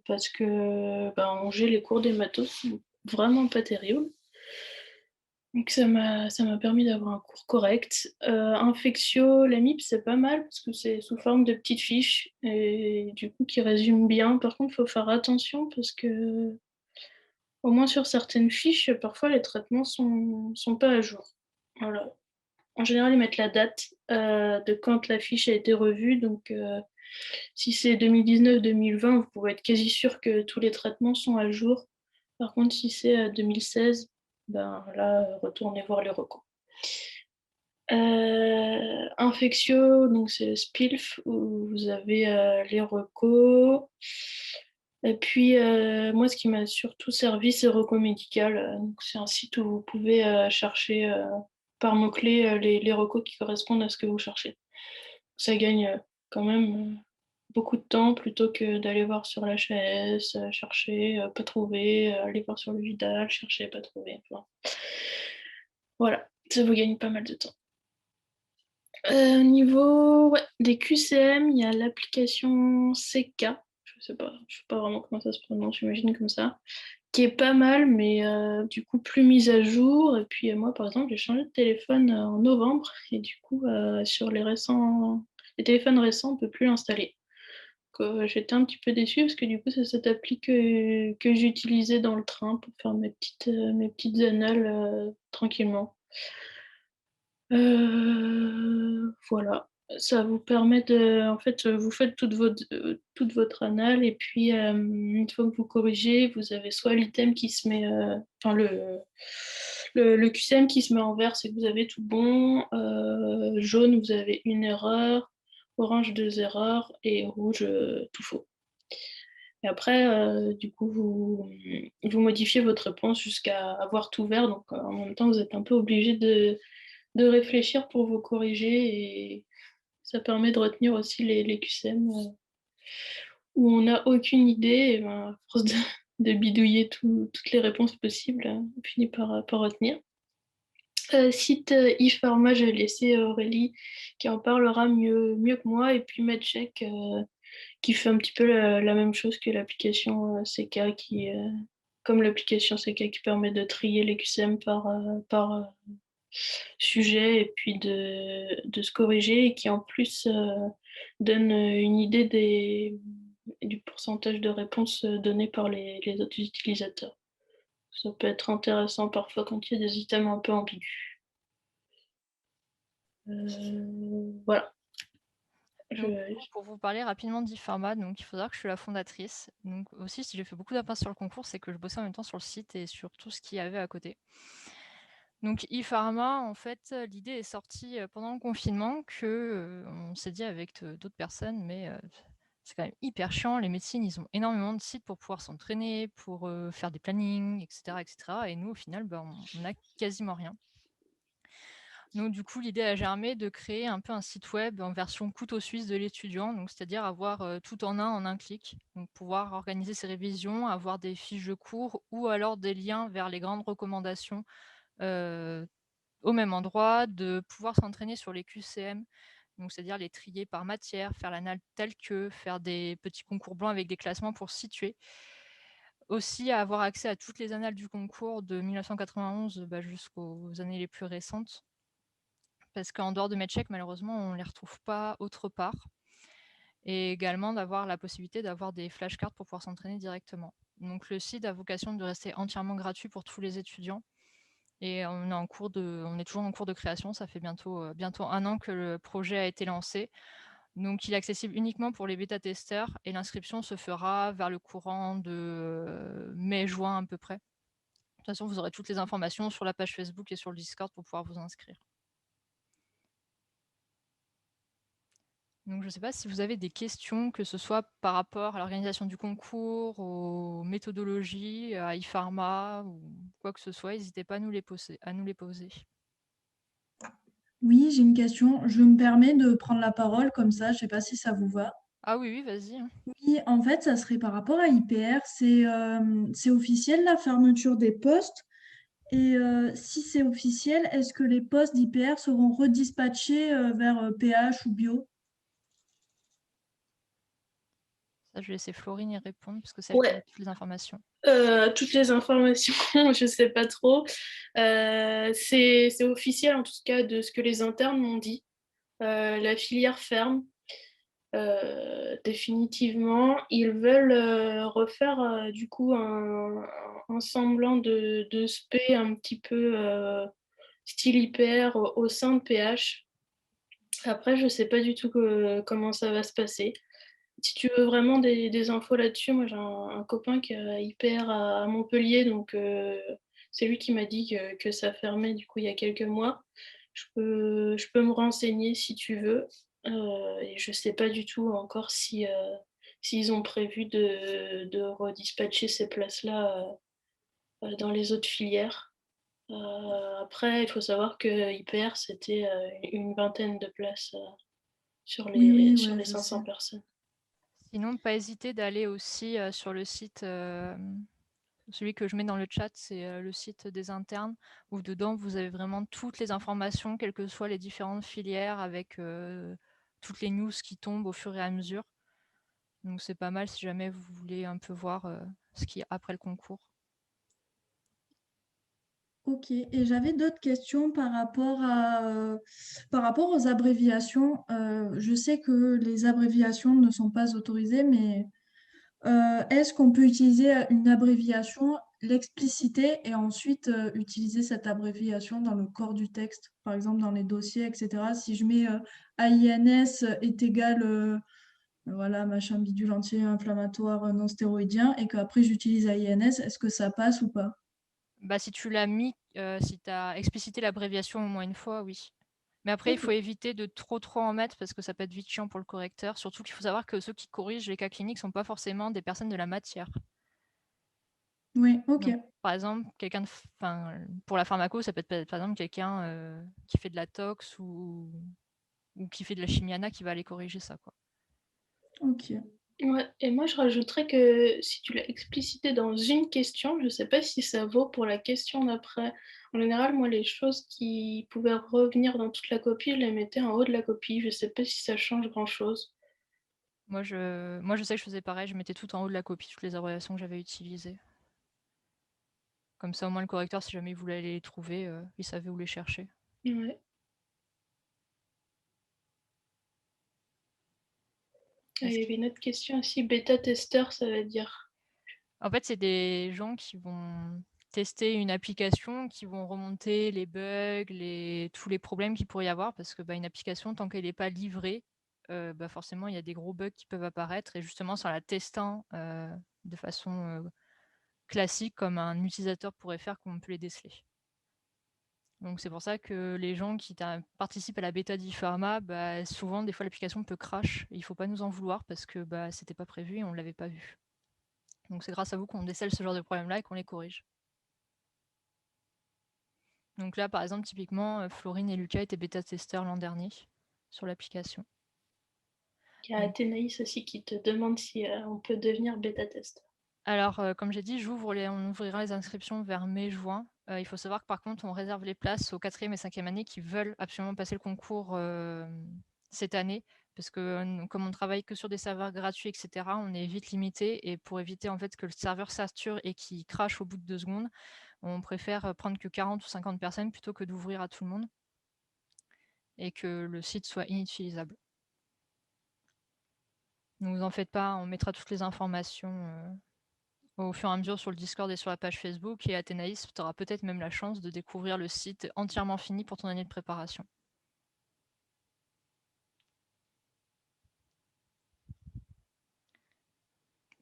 Parce que en Angers, les cours des mathos sont vraiment pas terribles. Donc ça m'a permis d'avoir un cours correct. Infectio, la MIP, c'est pas mal parce que c'est sous forme de petites fiches et du coup qui résument bien. Par contre, il faut faire attention parce que au moins sur certaines fiches, parfois les traitements sont pas à jour. Voilà. En général, ils mettent la date de quand la fiche a été revue. Donc si c'est 2019-2020, vous pouvez être quasi sûr que tous les traitements sont à jour. Par contre, si c'est 2016, là, retournez voir les recours. Infectio, donc c'est le SPILF où vous avez les recos. Et puis, moi, ce qui m'a surtout servi, c'est Reco Médical. Donc, c'est un site où vous pouvez chercher par mots-clés les recos qui correspondent à ce que vous cherchez. Ça gagne quand même beaucoup de temps plutôt que d'aller voir sur l'HAS, chercher, pas trouver, aller voir sur le Vidal, chercher, pas trouver. Enfin, voilà, ça vous gagne pas mal de temps. Niveau des QCM, il y a l'application CK, je sais pas vraiment comment ça se prononce, j'imagine comme ça, qui est pas mal, mais du coup plus mise à jour. Et puis moi, par exemple, j'ai changé de téléphone en novembre, et du coup, sur les téléphones récents, on peut plus l'installer. J'étais un petit peu déçue parce que du coup, c'est cette appli que j'utilisais dans le train pour faire mes petites annales tranquillement. Voilà, ça vous permet en fait, vous faites toute votre annale et puis une fois que vous corrigez, vous avez soit l'item qui se met, enfin le QCM qui se met en vert, c'est que vous avez tout bon, jaune, vous avez une erreur, orange, deux erreurs et rouge, tout faux. Et après, du coup, vous modifiez votre réponse jusqu'à avoir tout vert, donc en même temps, vous êtes un peu obligé de réfléchir pour vous corriger et ça permet de retenir aussi les QCM où on n'a aucune idée, et à force de bidouiller toutes les réponses possibles, on finit par retenir. Site ePharma, je vais laisser Aurélie qui en parlera mieux que moi, et puis MedCheck qui fait un petit peu la même chose que l'application CK, comme l'application CK qui permet de trier les QCM par sujet et puis de se corriger et qui en plus donne une idée du pourcentage de réponses données par les autres utilisateurs. Ça peut être intéressant parfois quand il y a des items un peu ambigus. Voilà. Donc, pour vous parler rapidement d'ePharma, donc il faut savoir que je suis la fondatrice. Donc aussi, si j'ai fait beaucoup d'impasse sur le concours, c'est que je bossais en même temps sur le site et sur tout ce qu'il y avait à côté. Donc ePharma, en fait, l'idée est sortie pendant le confinement que on s'est dit avec d'autres personnes, mais c'est quand même hyper chiant. Les médecines, ils ont énormément de sites pour pouvoir s'entraîner, pour faire des plannings, etc., etc. Et nous, au final, on n'a quasiment rien. Donc du coup, l'idée a germé de créer un peu un site web en version couteau suisse de l'étudiant, donc c'est-à-dire avoir tout en un clic, donc pouvoir organiser ses révisions, avoir des fiches de cours ou alors des liens vers les grandes recommandations au même endroit, de pouvoir s'entraîner sur les QCM, donc c'est-à-dire les trier par matière, faire l'anal tel que, faire des petits concours blancs avec des classements pour se situer. Aussi avoir accès à toutes les annales du concours de 1991 jusqu'aux années les plus récentes, parce qu'en dehors de MedCheck, malheureusement, on ne les retrouve pas autre part. Et également d'avoir la possibilité d'avoir des flashcards pour pouvoir s'entraîner directement. Donc le site a vocation de rester entièrement gratuit pour tous les étudiants. Et on est toujours en cours de création, ça fait bientôt 1 an que le projet a été lancé. Donc il est accessible uniquement pour les bêta-testeurs et l'inscription se fera vers le courant de mai-juin à peu près. De toute façon, vous aurez toutes les informations sur la page Facebook et sur le Discord pour pouvoir vous inscrire. Donc je ne sais pas si vous avez des questions, que ce soit par rapport à l'organisation du concours, aux méthodologies, à e-pharma ou quoi que ce soit, n'hésitez pas à nous les poser. Oui, j'ai une question. Je me permets de prendre la parole comme ça, je ne sais pas si ça vous va. Ah oui, oui, vas-y, hein. Oui, en fait, ça serait par rapport à IPR. C'est officiel la fermeture des postes. Et si c'est officiel, est-ce que les postes d'IPR seront redispatchés vers PH ou bio? Ça, je vais laisser Florine y répondre, parce que c'est elle qui a Ouais, toutes les informations. toutes les informations, je sais pas trop. C'est officiel en tout cas de ce que les internes m'ont dit. La filière ferme. Définitivement, ils veulent refaire du coup un semblant de spé un petit peu style hyper au sein de PH. Après, je sais pas du tout comment ça va se passer. Si tu veux vraiment des infos là-dessus, moi j'ai un copain qui a hyper à Montpellier, donc c'est lui qui m'a dit que ça fermait du coup il y a quelques mois. Je peux me renseigner si tu veux. Et je sais pas du tout encore si s'ils ont prévu de redispatcher ces places-là dans les autres filières. Après, il faut savoir que IPR, c'était une vingtaine de places Oui, oui, sur ouais, les je sais. 500 personnes. Sinon, pas hésiter d'aller aussi sur le site, celui que je mets dans le chat, c'est le site des internes, où dedans, vous avez vraiment toutes les informations, quelles que soient les différentes filières, avec toutes les news qui tombent au fur et à mesure. Donc c'est pas mal si jamais vous voulez un peu voir ce qu'il y a après le concours. Ok, et j'avais d'autres questions par rapport aux abréviations. Je sais que les abréviations ne sont pas autorisées, mais est-ce qu'on peut utiliser une abréviation, l'expliciter et ensuite utiliser cette abréviation dans le corps du texte, par exemple dans les dossiers, etc. Si je mets AINS est égal, voilà, machin bidule anti-inflammatoire non stéroïdien, et qu'après j'utilise AINS, est-ce que ça passe ou pas? Bah, si tu l'as mis, si tu as explicité l'abréviation au moins une fois, oui. Mais après, il Ok. faut éviter de trop en mettre parce que ça peut être vite chiant pour le correcteur. Surtout qu'il faut savoir que ceux qui corrigent les cas cliniques ne sont pas forcément des personnes de la matière. Oui, ok. Donc, par exemple, pour la pharmaco, ça peut être par exemple quelqu'un qui fait de la tox ou qui fait de la chimiana qui va aller corriger ça, quoi. Ok. Ouais, et moi je rajouterais que si tu l'as explicité dans une question, je sais pas si ça vaut pour la question d'après. En général, moi les choses qui pouvaient revenir dans toute la copie, je les mettais en haut de la copie. Je sais pas si ça change grand-chose. Moi, je sais que je faisais pareil, je mettais tout en haut de la copie, toutes les abréviations que j'avais utilisées. Comme ça, au moins, le correcteur, si jamais il voulait aller les trouver, il savait où les chercher. Ouais. Ah, il y avait une autre question aussi, bêta-testeur, ça veut dire. En fait, c'est des gens qui vont tester une application, qui vont remonter les bugs, tous les problèmes qu'il pourrait y avoir, parce que une application, tant qu'elle n'est pas livrée, forcément, il y a des gros bugs qui peuvent apparaître. Et justement, sur la testant de façon classique, comme un utilisateur pourrait faire, qu'on peut les déceler. Donc c'est pour ça que les gens qui participent à la bêta d'e-pharma, souvent, des fois, l'application peut crash. Il ne faut pas nous en vouloir parce que c'était pas prévu et on ne l'avait pas vu. Donc c'est grâce à vous qu'on décèle ce genre de problème-là et qu'on les corrige. Donc là, par exemple, typiquement, Florine et Lucas étaient bêta-testeurs l'an dernier sur l'application. Il y a Athénaïs aussi qui te demande si on peut devenir bêta-testeur. Alors, comme j'ai dit, on ouvrira les inscriptions vers mai-juin. Il faut savoir que par contre, on réserve les places aux 4e et 5e années qui veulent absolument passer le concours cette année. Parce que comme on travaille que sur des serveurs gratuits, etc., on est vite limité. Et pour éviter en fait que le serveur sature et qu'il crache au bout de 2 secondes, on préfère prendre que 40 ou 50 personnes plutôt que d'ouvrir à tout le monde et que le site soit inutilisable. Ne vous en faites pas, on mettra toutes les informations au fur et à mesure sur le Discord et sur la page Facebook. Et Athénaïs, tu auras peut-être même la chance de découvrir le site entièrement fini pour ton année de préparation.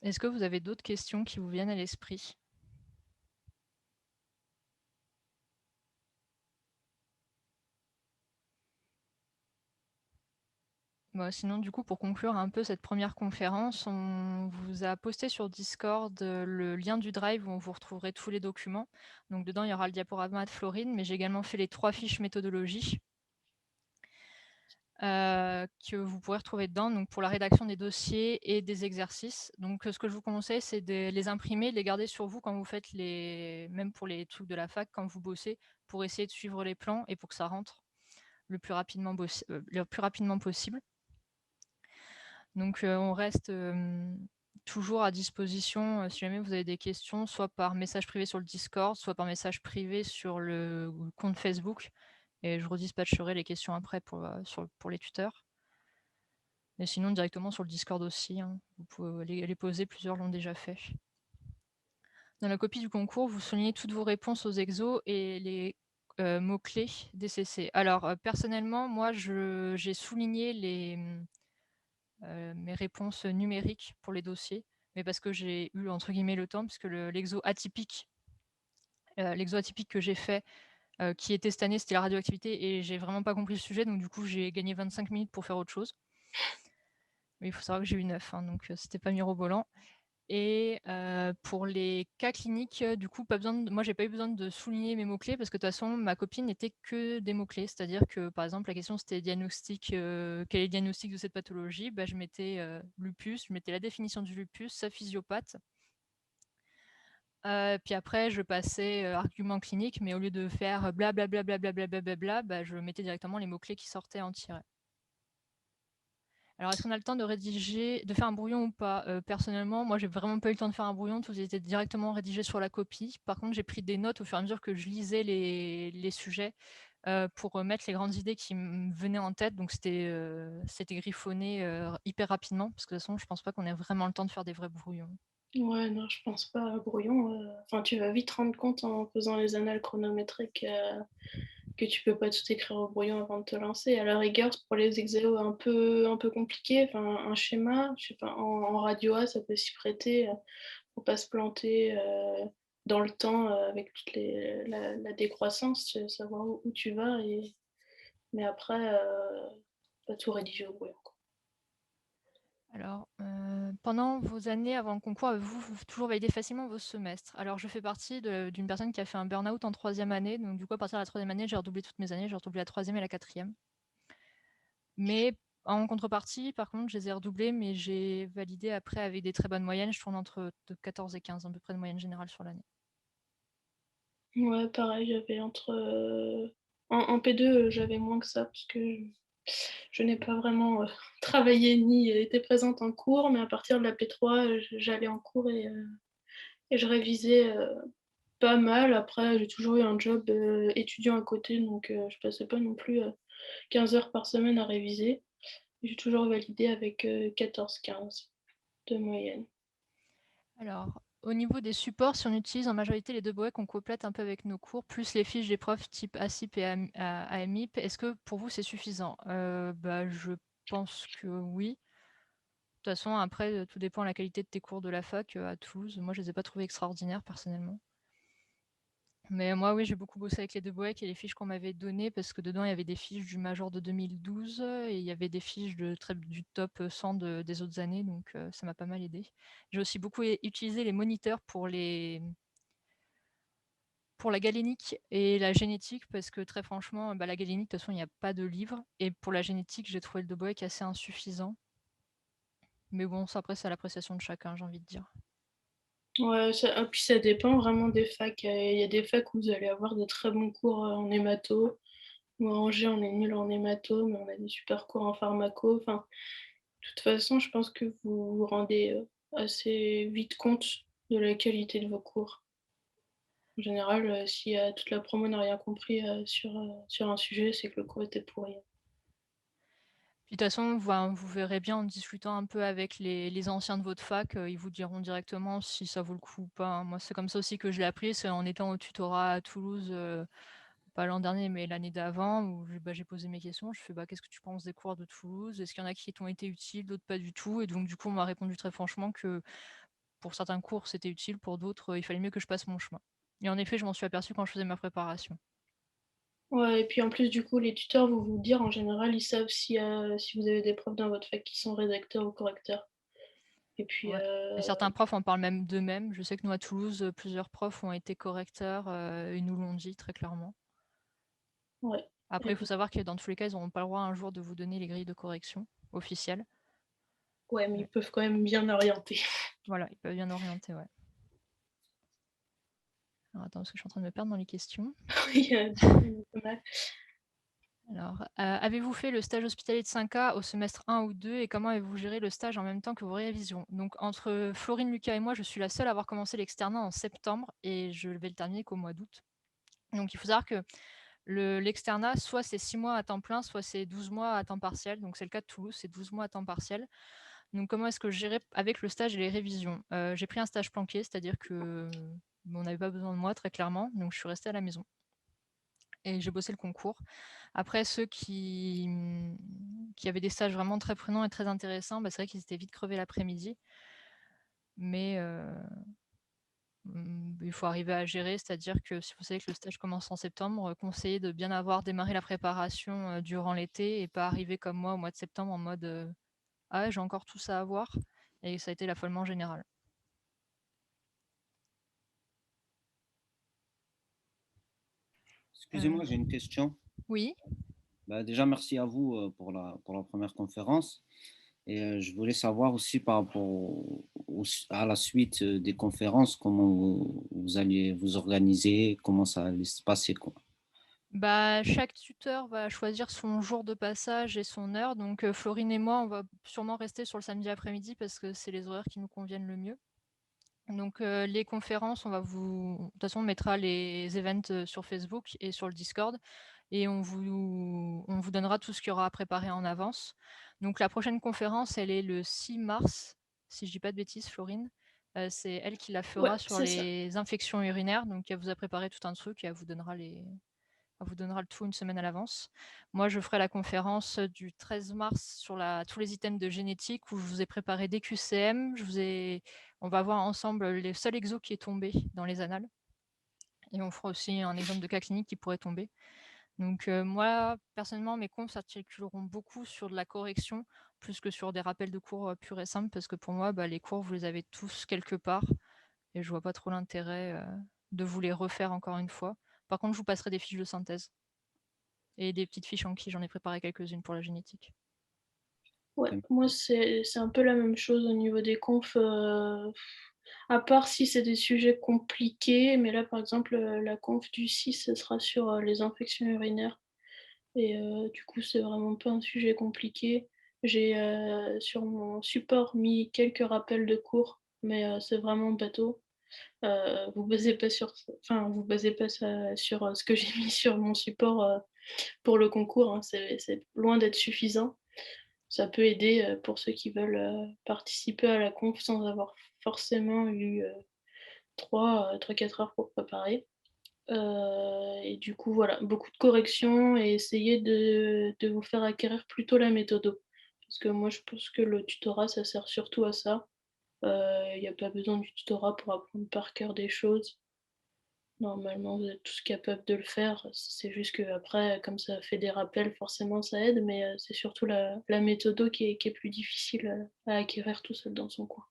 Est-ce que vous avez d'autres questions qui vous viennent à l'esprit? Sinon, du coup, pour conclure un peu cette première conférence, on vous a posté sur Discord le lien du Drive où vous retrouverez tous les documents. Donc dedans, il y aura le diaporama de Florine, mais j'ai également fait les 3 fiches méthodologie que vous pourrez retrouver dedans, donc pour la rédaction des dossiers et des exercices. Donc ce que je vous conseille, c'est de les imprimer, de les garder sur vous quand vous faites même pour les trucs de la fac, quand vous bossez, pour essayer de suivre les plans et pour que ça rentre le plus rapidement possible. Donc on reste toujours à disposition si jamais vous avez des questions, soit par message privé sur le Discord, soit par message privé sur le compte Facebook. Et je redispatcherai les questions après pour les tuteurs. Et sinon, directement sur le Discord aussi, hein. Vous pouvez les poser, plusieurs l'ont déjà fait. Dans la copie du concours, vous soulignez toutes vos réponses aux exos et les mots-clés DCC. Alors, personnellement, moi, j'ai souligné mes réponses numériques pour les dossiers, mais parce que j'ai eu, entre guillemets, le temps, puisque l'exo atypique que j'ai fait, qui était cette année, c'était la radioactivité, et j'ai vraiment pas compris le sujet, donc du coup, j'ai gagné 25 minutes pour faire autre chose. Mais il faut savoir que j'ai eu 9, hein, donc c'était pas mirobolant. Et pour les cas cliniques, du coup, moi, j'ai pas eu besoin de souligner mes mots-clés parce que de toute façon, ma copie n'était que des mots-clés. C'est-à-dire que, par exemple, la question c'était diagnostic, quel est le diagnostic de cette pathologie? Je mettais lupus, je mettais la définition du lupus, sa physiopathe. Puis après, je passais argument clinique, mais au lieu de faire blablabla, je mettais directement les mots-clés qui sortaient en tiret. Alors, est-ce qu'on a le temps de faire un brouillon ou pas? Personnellement, moi, j'ai vraiment pas eu le temps de faire un brouillon. Tout était directement rédigé sur la copie. Par contre, j'ai pris des notes au fur et à mesure que je lisais les sujets pour mettre les grandes idées qui me venaient en tête. Donc, c'était griffonné hyper rapidement parce que de toute façon, je pense pas qu'on ait vraiment le temps de faire des vrais brouillons. Ouais, non, je pense pas à brouillon. Enfin, tu vas vite rendre compte en faisant les annales chronométriques que tu peux pas tout écrire au brouillon avant de te lancer. À la rigueur, pour les exéos un peu compliqués, un schéma, je sais pas, en radio A, ça peut s'y prêter pour pas se planter dans le temps avec toute la décroissance, savoir où tu vas. Mais après, pas tout rédiger au brouillon, quoi. Alors, pendant vos années avant le concours, avez-vous toujours validé facilement vos semestres? Alors, je fais partie d'une personne qui a fait un burn-out en 3e année. Donc, du coup, à partir de la 3e année, j'ai redoublé toutes mes années. J'ai redoublé la 3e et la 4e. Mais en contrepartie, par contre, je les ai redoublés, mais j'ai validé après avec des très bonnes moyennes. Je tourne entre 14 et 15, à peu près de moyenne générale sur l'année. Ouais, pareil, j'avais en P2, j'avais moins que ça, parce que je n'ai pas vraiment travaillé ni été présente en cours, mais à partir de la P3, j'allais en cours et je révisais pas mal. Après, j'ai toujours eu un job étudiant à côté, donc je passais pas non plus 15 heures par semaine à réviser. J'ai toujours validé avec 14-15 de moyenne. Alors, au niveau des supports, si on utilise en majorité les 2 boecs, on complète un peu avec nos cours, plus les fiches d'épreuves type ACIP et AMIP. Est-ce que pour vous, c'est suffisant? Je pense que oui. De toute façon, après, tout dépend de la qualité de tes cours de la fac à Toulouse. Moi, je les ai pas trouvés extraordinaires, personnellement. Mais moi, oui, j'ai beaucoup bossé avec les 2 boecs et les fiches qu'on m'avait données parce que dedans, il y avait des fiches du major de 2012 et il y avait des fiches du top 100 des autres années, donc ça m'a pas mal aidé. J'ai aussi beaucoup utilisé les moniteurs pour la galénique et la génétique parce que très franchement, la galénique, de toute façon, il n'y a pas de livre. Et pour la génétique, j'ai trouvé le 2 boecs assez insuffisant. Mais bon, ça, après, c'est à l'appréciation de chacun, j'ai envie de dire. Ouais, puis ça dépend vraiment des facs. Il y a des facs où vous allez avoir de très bons cours en hémato. Nous, à Angers, on est nul en hémato, mais on a des super cours en pharmaco. Enfin, de toute façon, je pense que vous vous rendez assez vite compte de la qualité de vos cours. En général, si toute la promo n'a rien compris sur un sujet, c'est que le cours était pourri. Puis de toute façon, vous verrez bien en discutant un peu avec les anciens de votre fac, ils vous diront directement si ça vaut le coup ou pas, hein. Moi, c'est comme ça aussi que je l'ai appris, c'est en étant au tutorat à Toulouse, pas l'an dernier, mais l'année d'avant, où j'ai posé mes questions. Je fais qu'est-ce que tu penses des cours de Toulouse? Est-ce qu'il y en a qui t'ont été utiles, d'autres pas du tout? Et donc, du coup, on m'a répondu très franchement que pour certains cours, c'était utile, pour d'autres, il fallait mieux que je passe mon chemin. Et en effet, je m'en suis aperçue quand je faisais ma préparation. Ouais, et puis en plus, du coup, les tuteurs vont vous dire, en général, ils savent si vous avez des profs dans votre fac qui sont rédacteurs ou correcteurs. Et puis, Ouais. Et certains profs en parlent même d'eux-mêmes. Je sais que nous, à Toulouse, plusieurs profs ont été correcteurs et nous l'ont dit très clairement. ouais. Après, il faut savoir que dans tous les cas, ils n'auront pas le droit un jour de vous donner les grilles de correction officielles. Ouais, mais ils peuvent quand même bien orienter. Voilà, ils peuvent bien orienter, ouais. Alors attends, parce que je suis en train de me perdre dans les questions. Oui, pas mal. Alors, avez-vous fait le stage hospitalier de 5A au semestre 1 ou 2 et comment avez-vous géré le stage en même temps que vos révisions? Donc, entre Florine, Lucas et moi, je suis la seule à avoir commencé l'externat en septembre et je vais le terminer qu'au mois d'août. Donc, il faut savoir que l'externat, soit c'est 6 mois à temps plein, soit c'est 12 mois à temps partiel. Donc, c'est le cas de Toulouse, c'est 12 mois à temps partiel. Donc, comment est-ce que je gérais avec le stage et les révisions? J'ai pris un stage planqué, c'est-à-dire que on n'avait pas besoin de moi, très clairement. Donc, je suis restée à la maison et j'ai bossé le concours. Après, ceux qui avaient des stages vraiment très prenants et très intéressants, c'est vrai qu'ils étaient vite crevés l'après-midi. Mais il faut arriver à gérer, c'est-à-dire que si vous savez que le stage commence en septembre, conseillez de bien avoir démarré la préparation durant l'été et pas arriver comme moi au mois de septembre en mode ah ouais, j'ai encore tout ça à voir. Et ça a été l'affolement général. Excusez-moi, j'ai une question. Oui. Déjà, merci à vous pour la première conférence. Et je voulais savoir aussi par rapport à la suite des conférences, comment vous alliez vous organiser, comment ça allait se passer, quoi. Chaque tuteur va choisir son jour de passage et son heure. Donc Florine et moi, on va sûrement rester sur le samedi après-midi parce que c'est les horaires qui nous conviennent le mieux. Donc les conférences, de toute façon, on mettra les events sur Facebook et sur le Discord et on vous donnera tout ce qu'il y aura à préparer en avance. Donc la prochaine conférence, elle est le 6 mars, si je dis pas de bêtises, Florine. C'est elle qui la Ouais, fera sur c'est ça. les infections urinaires. Donc elle vous a préparé tout un truc et elle vous donnera le tout une semaine à l'avance. Moi, je ferai la conférence du 13 mars sur tous les items de génétique où je vous ai préparé des QCM. On va voir ensemble le seul exo qui est tombé dans les annales. Et on fera aussi un exemple de cas clinique qui pourrait tomber. Donc moi, personnellement, mes confs s'articuleront beaucoup sur de la correction plus que sur des rappels de cours purs et simples parce que pour moi, les cours, vous les avez tous quelque part et je vois pas trop l'intérêt de vous les refaire encore une fois. Par contre, je vous passerai des fiches de synthèse et des petites fiches en qui j'en ai préparé quelques-unes pour la génétique. Ouais, moi, c'est un peu la même chose au niveau des confs. À part si c'est des sujets compliqués, mais là, par exemple, la conf du 6, ce sera sur les infections urinaires. Et du coup, c'est vraiment pas un sujet compliqué. J'ai sur mon support mis quelques rappels de cours, mais c'est vraiment bateau. Vous basez pas vous basez pas ça sur ce que j'ai mis sur mon support pour le concours, hein. C'est loin d'être suffisant. Ça peut aider pour ceux qui veulent participer à la conf sans avoir forcément eu 3-4 heures pour préparer. Et du coup, voilà, beaucoup de corrections et essayer de vous faire acquérir plutôt la méthode. Parce que moi, je pense que le tutorat, ça sert surtout à ça. Il n'y a pas besoin du tutorat pour apprendre par cœur des choses. Normalement, vous êtes tous capables de le faire. C'est juste qu'après, comme ça fait des rappels, forcément, ça aide. Mais c'est surtout la méthode qui est plus difficile à acquérir tout seul dans son coin.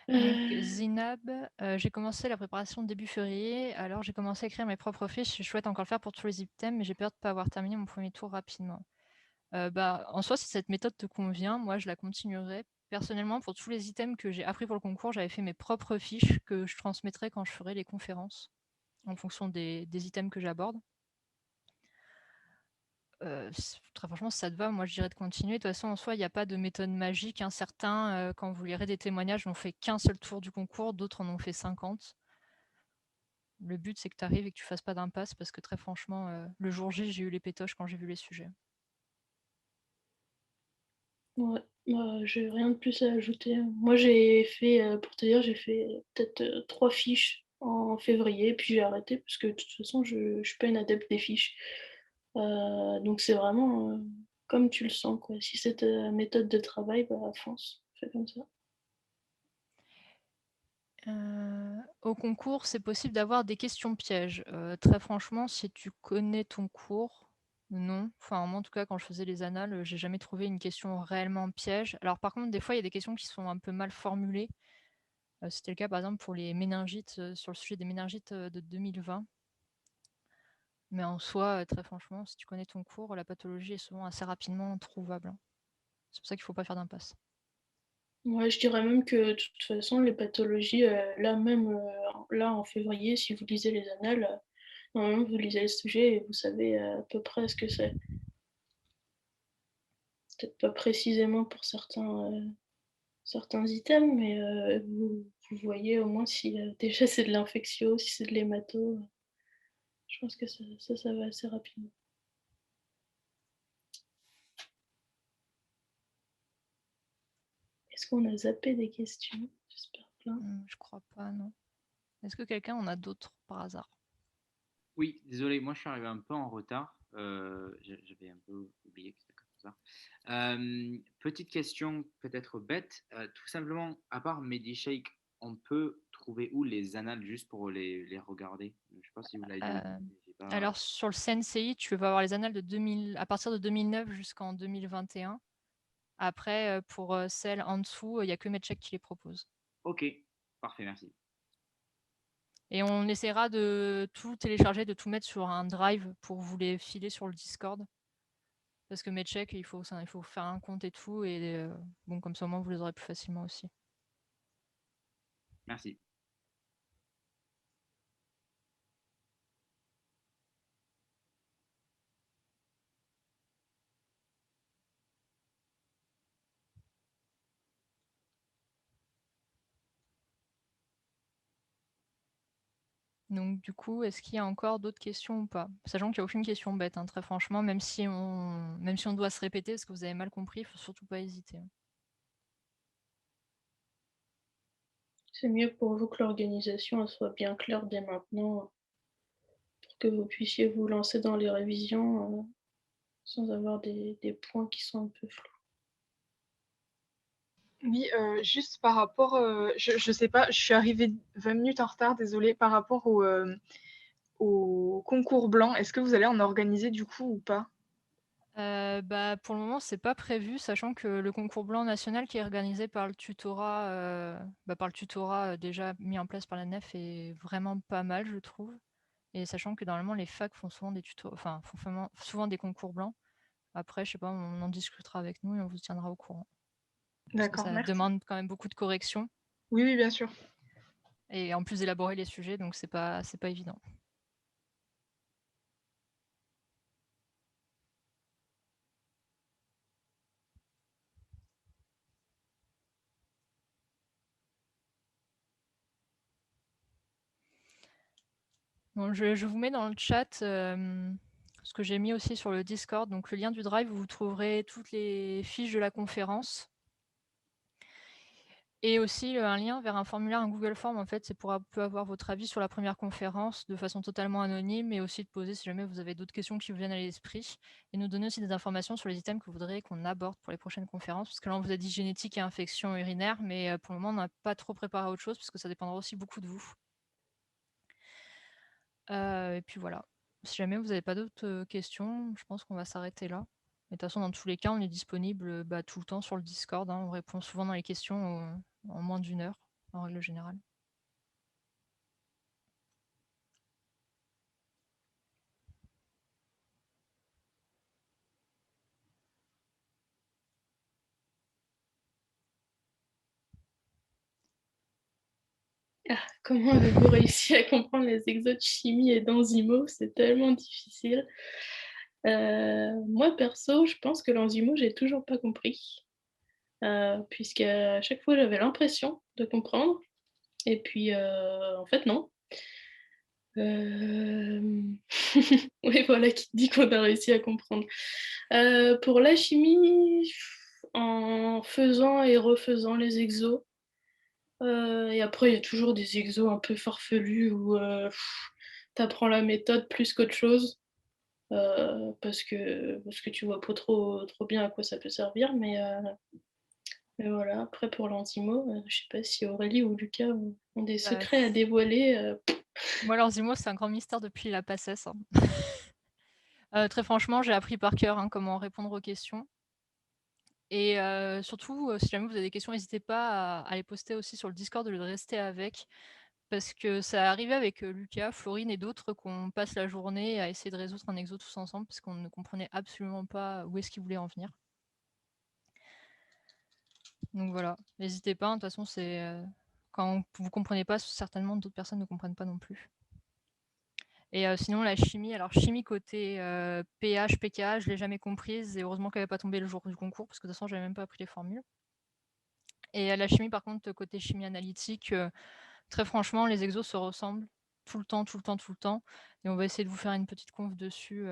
Donc Zinab, j'ai commencé la préparation début février, alors j'ai commencé à écrire mes propres fiches, je souhaite encore le faire pour tous les items, mais j'ai peur de ne pas avoir terminé mon premier tour rapidement. En soi, si cette méthode te convient, moi je la continuerai. Personnellement, pour tous les items que j'ai appris pour le concours, j'avais fait mes propres fiches que je transmettrai quand je ferai les conférences, en fonction des items que j'aborde. Très franchement, si ça te va, moi je dirais de continuer. De toute façon, en soi, il n'y a pas de méthode magique, hein. Certains, quand vous lirez des témoignages, n'ont fait qu'un seul tour du concours, d'autres en ont fait 50. Le but, c'est que tu arrives et que tu fasses pas d'impasse parce que très franchement, le jour J, j'ai eu les pétoches quand j'ai vu les sujets. Ouais, j'ai rien de plus à ajouter. Moi, j'ai fait, pour te dire, j'ai fait peut-être 3 fiches en février, puis j'ai arrêté parce que de toute façon, je ne suis pas une adepte des fiches. Donc, c'est vraiment comme tu le sens, quoi. Si c'est ta méthode de travail, fonce, fais comme ça. Au concours, c'est possible d'avoir des questions pièges. Très franchement, si tu connais ton cours, non. Enfin, moi, en tout cas, quand je faisais les annales, j'ai jamais trouvé une question réellement piège. Alors, par contre, des fois, il y a des questions qui sont un peu mal formulées. C'était le cas, par exemple, pour les méningites, sur le sujet des méningites de 2020. Mais en soi, très franchement, si tu connais ton cours, la pathologie est souvent assez rapidement trouvable, hein. C'est pour ça qu'il ne faut pas faire d'impasse. Ouais, je dirais même que de toute façon, les pathologies, là même, là en février, si vous lisez les annales, normalement vous lisez le sujet et vous savez à peu près ce que c'est. Peut-être pas précisément pour certains items, mais vous voyez au moins si déjà c'est de l'infectio, si c'est de l'hémato. Je pense que ça va assez rapidement. Est-ce qu'on a zappé des questions? J'espère pas. Je crois pas, non. Est-ce que quelqu'un en a d'autres par hasard? Oui, désolé, moi je suis arrivé un peu en retard. J'avais un peu oublié que c'était comme ça. Petite question peut-être bête. Tout simplement, à part MediShake, on peut trouver où les annales juste pour les regarder? Je ne sais pas si vous l'avez dit. J'ai pas... Alors, sur le CNCI, tu vas avoir les annales de 2000, à partir de 2009 jusqu'en 2021. Après, pour celles en dessous, il n'y a que MedCheck qui les propose. Ok, parfait, merci. Et on essaiera de tout télécharger, de tout mettre sur un drive pour vous les filer sur le Discord. Parce que MedCheck, il faut faire un compte et tout. Et bon, comme ça, au moins, vous les aurez plus facilement aussi. Merci. Donc du coup, est-ce qu'il y a encore d'autres questions ou pas? Sachant qu'il n'y a aucune question bête, hein, très franchement, même si on doit se répéter parce que vous avez mal compris, il ne faut surtout pas hésiter, hein. C'est mieux pour vous que l'organisation soit bien claire dès maintenant, pour que vous puissiez vous lancer dans les révisions sans avoir des points qui sont un peu flous. Oui, juste par rapport, je sais pas, je suis arrivée 20 minutes en retard, désolée, par rapport au concours blanc. Est-ce que vous allez en organiser du coup ou pas? Pour le moment, c'est pas prévu, sachant que le concours blanc national qui est organisé par le tutorat, déjà mis en place par la NEF est vraiment pas mal, je trouve. Et sachant que normalement les facs font souvent font souvent des concours blancs. Après, je sais pas, on en discutera avec nous et on vous tiendra au courant. Parce que D'accord, ça merci. demande quand même beaucoup de corrections. Oui, oui, bien sûr. Et en plus d'élaborer les sujets, donc c'est pas évident. Bon, je vous mets dans le chat ce que j'ai mis aussi sur le Discord. Donc le lien du Drive, où vous trouverez toutes les fiches de la conférence. Et aussi un lien vers un formulaire, un Google Form, en fait, c'est pour un peu avoir votre avis sur la première conférence de façon totalement anonyme, et aussi de poser si jamais vous avez d'autres questions qui vous viennent à l'esprit, et nous donner aussi des informations sur les items que vous voudriez qu'on aborde pour les prochaines conférences, parce que là on vous a dit génétique et infection urinaire, mais pour le moment on n'a pas trop préparé autre chose, parce que ça dépendra aussi beaucoup de vous. Et puis voilà. Si jamais vous n'avez pas d'autres questions, je pense qu'on va s'arrêter là. Mais de toute façon, dans tous les cas, on est disponible tout le temps sur le Discord, hein. On répond souvent dans les questions en moins d'1 heure, en règle générale. Comment avez-vous réussi à comprendre les exos de chimie et d'enzymo? C'est tellement difficile. Moi, perso, je pense que l'enzymo, j'ai toujours pas compris. Puisqu'à chaque fois, j'avais l'impression de comprendre. Et puis, en fait, non. Oui, voilà qui dit qu'on a réussi à comprendre. Pour la chimie, en faisant et refaisant les exos, et après, il y a toujours des exos un peu farfelus où t'apprends la méthode plus qu'autre chose, parce que tu vois pas trop bien à quoi ça peut servir. Mais Et voilà, après pour l'Enzimo, je sais pas si Aurélie ou Lucas ont des Bah, secrets à dévoiler. Moi, l'Enzimo, c'est un grand mystère depuis la PACES, hein. Très franchement, j'ai appris par cœur, hein, comment répondre aux questions. Et surtout, si jamais vous avez des questions, n'hésitez pas à les poster aussi sur le Discord au lieu de rester avec. Parce que ça arrivait avec Lucas, Florine et d'autres qu'on passe la journée à essayer de résoudre un exo tous ensemble parce qu'on ne comprenait absolument pas où est-ce qu'ils voulaient en venir. Donc voilà, n'hésitez pas, hein, de toute façon, c'est quand vous ne comprenez pas, certainement d'autres personnes ne comprennent pas non plus. Et sinon, la chimie, alors chimie côté pH, pKa, je ne l'ai jamais comprise et heureusement qu'elle n'avait pas tombé le jour du concours parce que de toute façon, je n'avais même pas appris les formules. Et la chimie, par contre, côté chimie analytique, très franchement, les exos se ressemblent tout le temps, tout le temps, tout le temps. Et on va essayer de vous faire une petite conf dessus.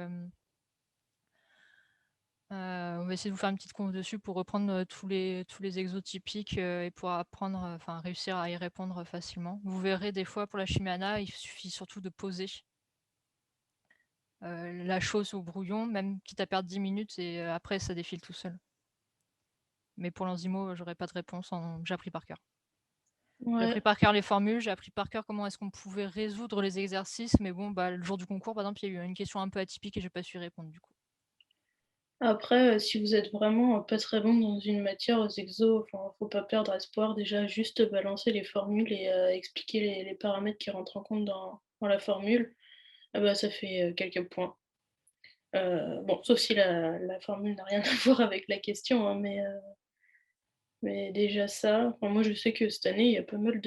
On va essayer de vous faire une petite conf dessus pour reprendre tous les exos typiques et pour apprendre, enfin réussir à y répondre facilement. Vous verrez des fois pour la chimie ana, il suffit surtout de poser la chose au brouillon, même quitte à perdre 10 minutes et après ça défile tout seul. Mais pour l'enzymo, j'aurais pas de réponse, j'ai appris par cœur. J'ai appris Ouais. par cœur les formules, j'ai appris par cœur comment est-ce qu'on pouvait résoudre les exercices, mais bon, bah, le jour du concours, par exemple, il y a eu une question un peu atypique et j'ai pas su y répondre du coup. Après, si vous êtes vraiment pas très bon dans une matière aux exos, faut pas perdre espoir. Déjà, juste balancer les formules et expliquer les paramètres qui rentrent en compte dans la formule. Ah bah, ça fait quelques points. Bon, sauf si la formule n'a rien à voir avec la question, hein, mais déjà ça. Enfin, moi, je sais que cette année, il y a pas mal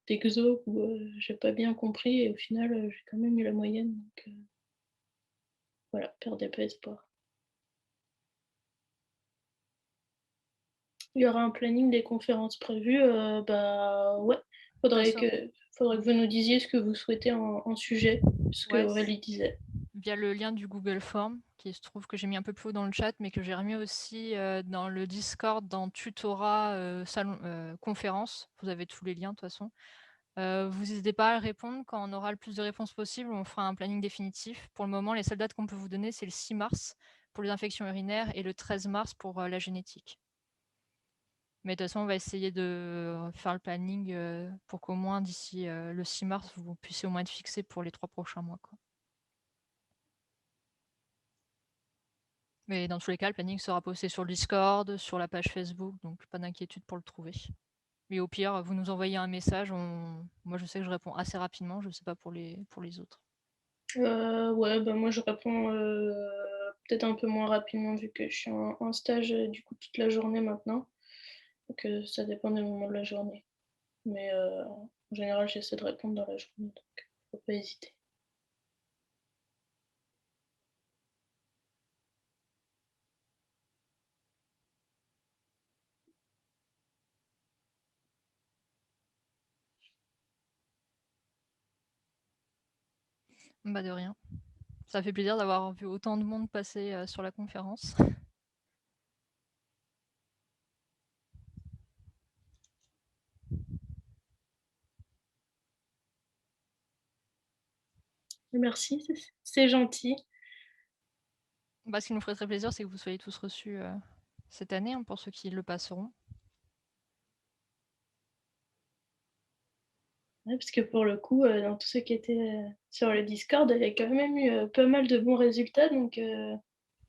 d'exos où j'ai pas bien compris et au final, j'ai quand même eu la moyenne. Donc voilà, perdez pas espoir. Il y aura un planning des conférences prévues. Bah ouais, faudrait que vous nous disiez ce que vous souhaitez en sujet, ce que Ouais, Aurélie disait. via le lien du Google Form, qui se trouve que j'ai mis un peu plus haut dans le chat, mais que j'ai remis aussi dans le Discord, dans tutorat salon conférence. Vous avez tous les liens de toute façon. Vous n'hésitez pas à répondre quand on aura le plus de réponses possible. On fera un planning définitif. Pour le moment, les seules dates qu'on peut vous donner, c'est le 6 mars pour les infections urinaires et le 13 mars pour la génétique. Mais de toute façon, on va essayer de faire le planning pour qu'au moins d'ici le 6 mars, vous puissiez au moins être fixé pour les 3 prochains mois, quoi. Mais dans tous les cas, le planning sera posté sur le Discord, sur la page Facebook, donc pas d'inquiétude pour le trouver. Mais au pire, vous nous envoyez un message. Moi, je sais que je réponds assez rapidement. Je ne sais pas pour les autres. Ouais, bah moi je réponds peut-être un peu moins rapidement vu que je suis en stage du coup toute la journée maintenant. Donc ça dépend des moments de la journée. Mais en général, j'essaie de répondre dans la journée, donc faut pas hésiter. Bah de rien. Ça fait plaisir d'avoir vu autant de monde passer sur la conférence. Merci, c'est gentil. Bah, ce qui nous ferait très plaisir, c'est que vous soyez tous reçus cette année, hein, pour ceux qui le passeront. Ouais, parce que pour le coup, dans tous ceux qui étaient sur le Discord, il y a quand même eu pas mal de bons résultats. Donc,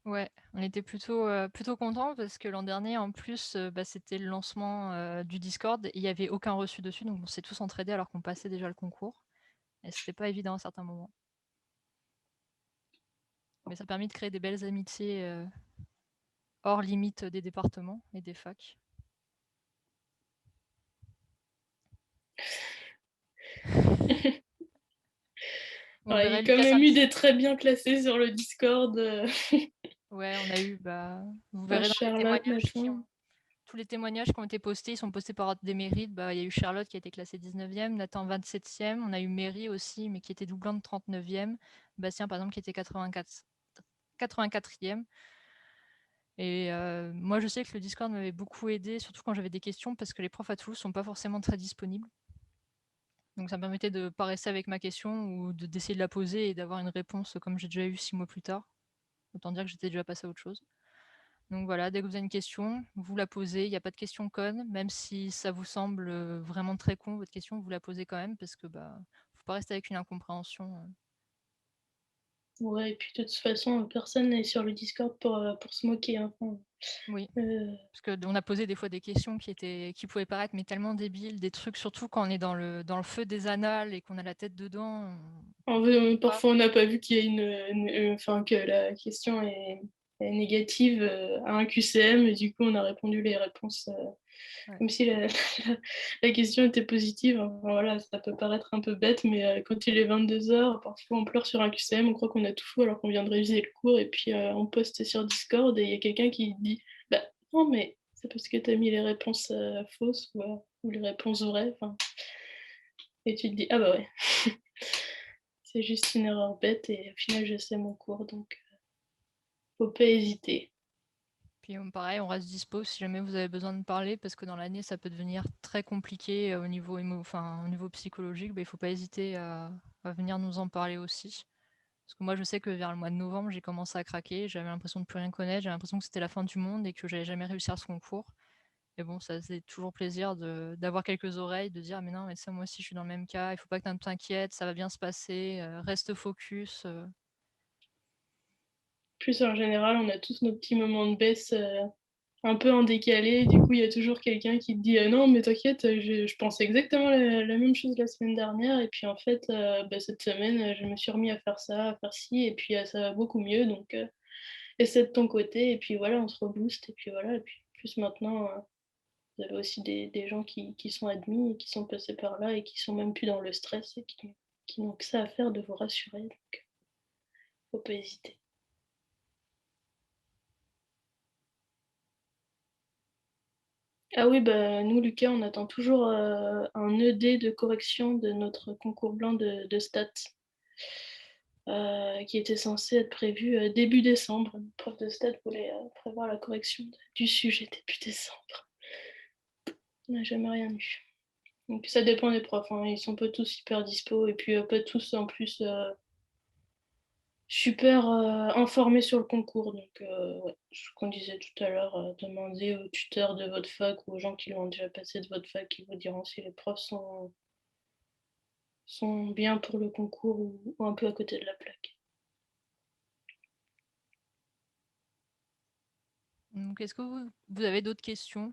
Ouais, on était plutôt contents parce que l'an dernier, en plus, bah, c'était le lancement du Discord et il n'y avait aucun reçu dessus, donc on s'est tous entraidés alors qu'on passait déjà le concours. Et c'était pas évident à certains moments. Mais ça a permis de créer des belles amitiés hors limite des départements et des facs. On il y a verrait quand Lucas même eu samedi. des très bien classés sur le Discord. Ouais, on a eu, vous Enfin, verrez dans les Charlotte, témoignages machin. tous les témoignages qui ont été postés, ils sont postés par ordre des mérites. Bah, il y a eu Charlotte qui a été classée 19e, Nathan 27e, on a eu Mary aussi, mais qui était doublante 39e, Bastien par exemple qui était 84e. Et moi je sais que le Discord m'avait beaucoup aidé, surtout quand j'avais des questions, parce que les profs à Toulouse sont pas forcément très disponibles. Donc ça me permettait de ne pas rester avec ma question ou d'essayer de la poser et d'avoir une réponse comme j'ai déjà eu 6 mois plus tard. Autant dire que j'étais déjà passé à autre chose. Donc voilà, dès que vous avez une question, vous la posez. Il n'y a pas de question conne, même si ça vous semble vraiment très con, votre question, vous la posez quand même parce que faut pas rester avec une incompréhension. Ouais, et puis de toute façon, personne n'est sur le Discord pour se moquer, hein. Enfin, Oui, euh, parce qu'on a posé des fois des questions qui pouvaient paraître mais tellement débiles, des trucs surtout quand on est dans le feu des annales et qu'on a la tête dedans. en vrai, parfois on n'a pas vu qu'il y a enfin, que la question est négative à un QCM, et du coup on a répondu les réponses Ouais. comme si la question était positive. Enfin, voilà, ça peut paraître un peu bête, mais quand il est 22h, parfois on pleure sur un QCM, on croit qu'on a tout fou alors qu'on vient de réviser le cours, et puis on poste sur Discord et il y a quelqu'un qui dit bah non, mais c'est parce que tu as mis les réponses fausses ou les réponses vraies. Enfin, et tu te dis ah bah ouais, c'est juste une erreur bête et au final je sais mon cours, donc faut pas hésiter. Puis pareil, on reste dispo si jamais vous avez besoin de parler, parce que dans l'année, ça peut devenir très compliqué au niveau, au niveau psychologique. Il ne faut pas hésiter à venir nous en parler aussi. Parce que moi, je sais que vers le mois de novembre, j'ai commencé à craquer. J'avais l'impression de plus rien connaître. J'avais l'impression que c'était la fin du monde et que j'allais jamais réussir ce concours. Et bon, ça c'est toujours plaisir d'avoir quelques oreilles, de dire mais non, mais ça, moi aussi, je suis dans le même cas. Il faut pas que tu t'inquiètes, ça va bien se passer. Reste focus. Plus en général, on a tous nos petits moments de baisse un peu en décalé. Du coup, il y a toujours quelqu'un qui te dit non, mais t'inquiète, je pensais exactement la même chose la semaine dernière. Et puis en fait, cette semaine, je me suis remis à faire ça, à faire ci, et puis ça va beaucoup mieux. Donc, essaie de ton côté. Et puis voilà, on se rebooste. Et puis voilà. Et puis plus maintenant, vous avez aussi des gens qui sont admis et qui sont passés par là et qui sont même plus dans le stress et qui n'ont que ça à faire de vous rassurer. Donc, faut pas hésiter. Ah oui, bah, nous, Lucas, on attend toujours un ED de correction de notre concours blanc de stats qui était censé être prévu début décembre. Notre prof de stats voulait prévoir la correction du sujet début décembre. On n'a jamais rien eu. Donc ça dépend des profs, hein. Ils sont pas tous hyper dispo et puis pas tous en plus super informés sur le concours. Donc ouais, ce qu'on disait tout à l'heure, demandez aux tuteurs de votre fac ou aux gens qui l'ont déjà passé de votre fac qui vous diront si les profs sont bien pour le concours ou un peu à côté de la plaque. Donc, est-ce que vous avez d'autres questions?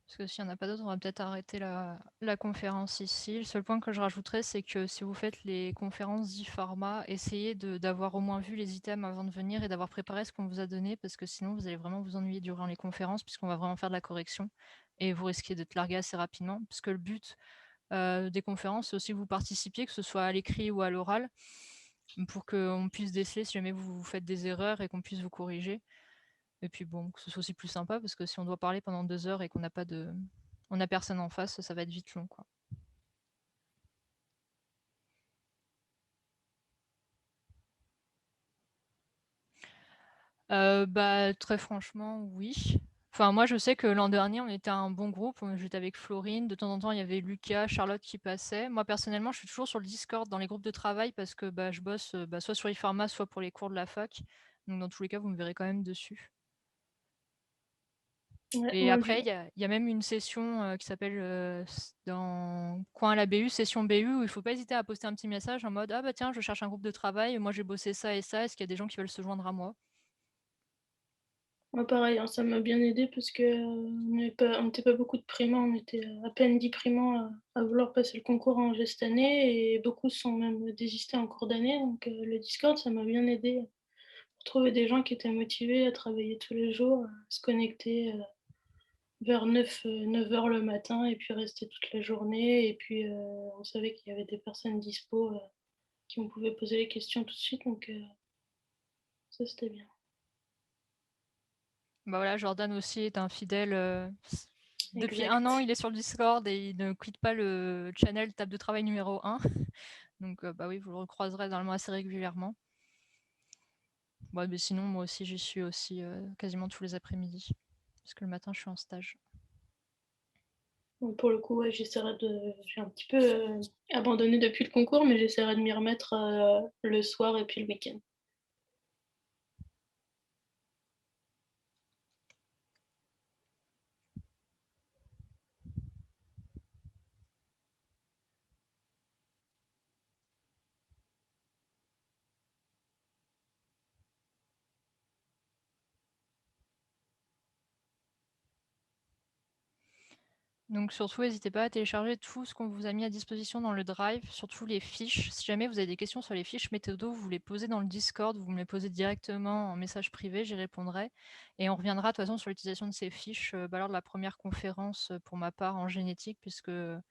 Parce que s'il n'y en a pas d'autres, on va peut-être arrêter la conférence ici. Le seul point que je rajouterais, c'est que si vous faites les conférences d'e-pharma, essayez d'avoir au moins vu les items avant de venir et d'avoir préparé ce qu'on vous a donné, parce que sinon vous allez vraiment vous ennuyer durant les conférences, puisqu'on va vraiment faire de la correction et vous risquez d'être largué assez rapidement, puisque le but des conférences, c'est aussi que vous participiez, que ce soit à l'écrit ou à l'oral, pour qu'on puisse déceler si jamais vous faites des erreurs et qu'on puisse vous corriger. Et puis bon, que ce soit aussi plus sympa, parce que si on doit parler pendant 2 heures et qu'on n'a pas on n'a personne en face, ça va être vite long, quoi. Très franchement, oui. Enfin, moi, je sais que l'an dernier, on était un bon groupe. J'étais avec Florine. De temps en temps, il y avait Lucas, Charlotte qui passaient. Moi, personnellement, je suis toujours sur le Discord dans les groupes de travail parce que je bosse soit sur e-pharma, soit pour les cours de la fac. Donc, dans tous les cas, vous me verrez quand même dessus. Ouais, Et moi, après, il y a même une session qui s'appelle dans Coin à la BU, session BU, où il ne faut pas hésiter à poster un petit message en mode ah bah tiens, je cherche un groupe de travail, moi j'ai bossé ça et ça, est-ce qu'il y a des gens qui veulent se joindre à moi? moi pareil, hein, ça m'a bien aidé parce que on n'était pas beaucoup de primants, on était à peine 10 primants à vouloir passer le concours en cette année et beaucoup sont même désistés en cours d'année. Donc le Discord, ça m'a bien aidé pour trouver des gens qui étaient motivés à travailler tous les jours, à se connecter vers 9h le matin et puis rester toute la journée. Et puis on savait qu'il y avait des personnes dispo qui on pouvait poser les questions tout de suite. Donc ça, c'était bien. Bah voilà, Jordan aussi est un fidèle. Depuis Exact. 1 an, il est sur le Discord et il ne quitte pas le channel table de travail numéro 1. Donc bah oui, vous le recroiserez normalement assez régulièrement. Bon, mais sinon, moi aussi, j'y suis aussi quasiment tous les après-midi. Parce que le matin, je suis en stage. Donc, pour le coup, ouais, j'ai un petit peu abandonné depuis le concours, mais j'essaierai de m'y remettre le soir et puis le week-end. Donc surtout, n'hésitez pas à télécharger tout ce qu'on vous a mis à disposition dans le Drive, surtout les fiches. Si jamais vous avez des questions sur les fiches méthodo, vous les posez dans le Discord, vous me les posez directement en message privé, j'y répondrai. Et on reviendra de toute façon sur l'utilisation de ces fiches lors de la première conférence pour ma part en génétique, puisque je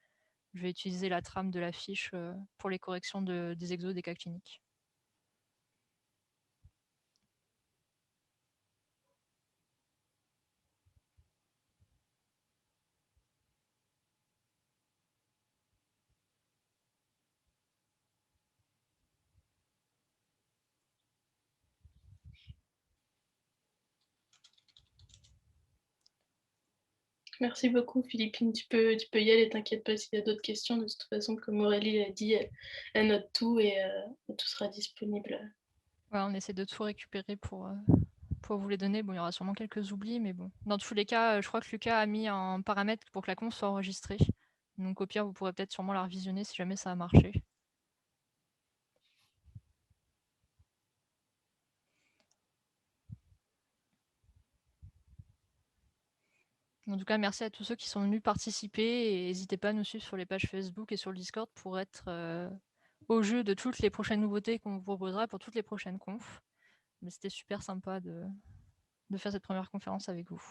vais utiliser la trame de la fiche pour les corrections des exos des cas cliniques. Merci beaucoup, Philippine. Tu peux y aller, t'inquiète pas s'il y a d'autres questions. De toute façon, comme Aurélie l'a dit, elle note tout et tout sera disponible. Ouais, on essaie de tout récupérer pour vous les donner. Bon, il y aura sûrement quelques oublis, mais bon. Dans tous les cas, je crois que Lucas a mis un paramètre pour que la conf soit enregistrée. Donc au pire, vous pourrez peut-être sûrement la revisionner si jamais ça a marché. En tout cas, merci à tous ceux qui sont venus participer et n'hésitez pas à nous suivre sur les pages Facebook et sur le Discord pour être au jeu de toutes les prochaines nouveautés qu'on vous proposera pour toutes les prochaines confs. Mais c'était super sympa de faire cette première conférence avec vous.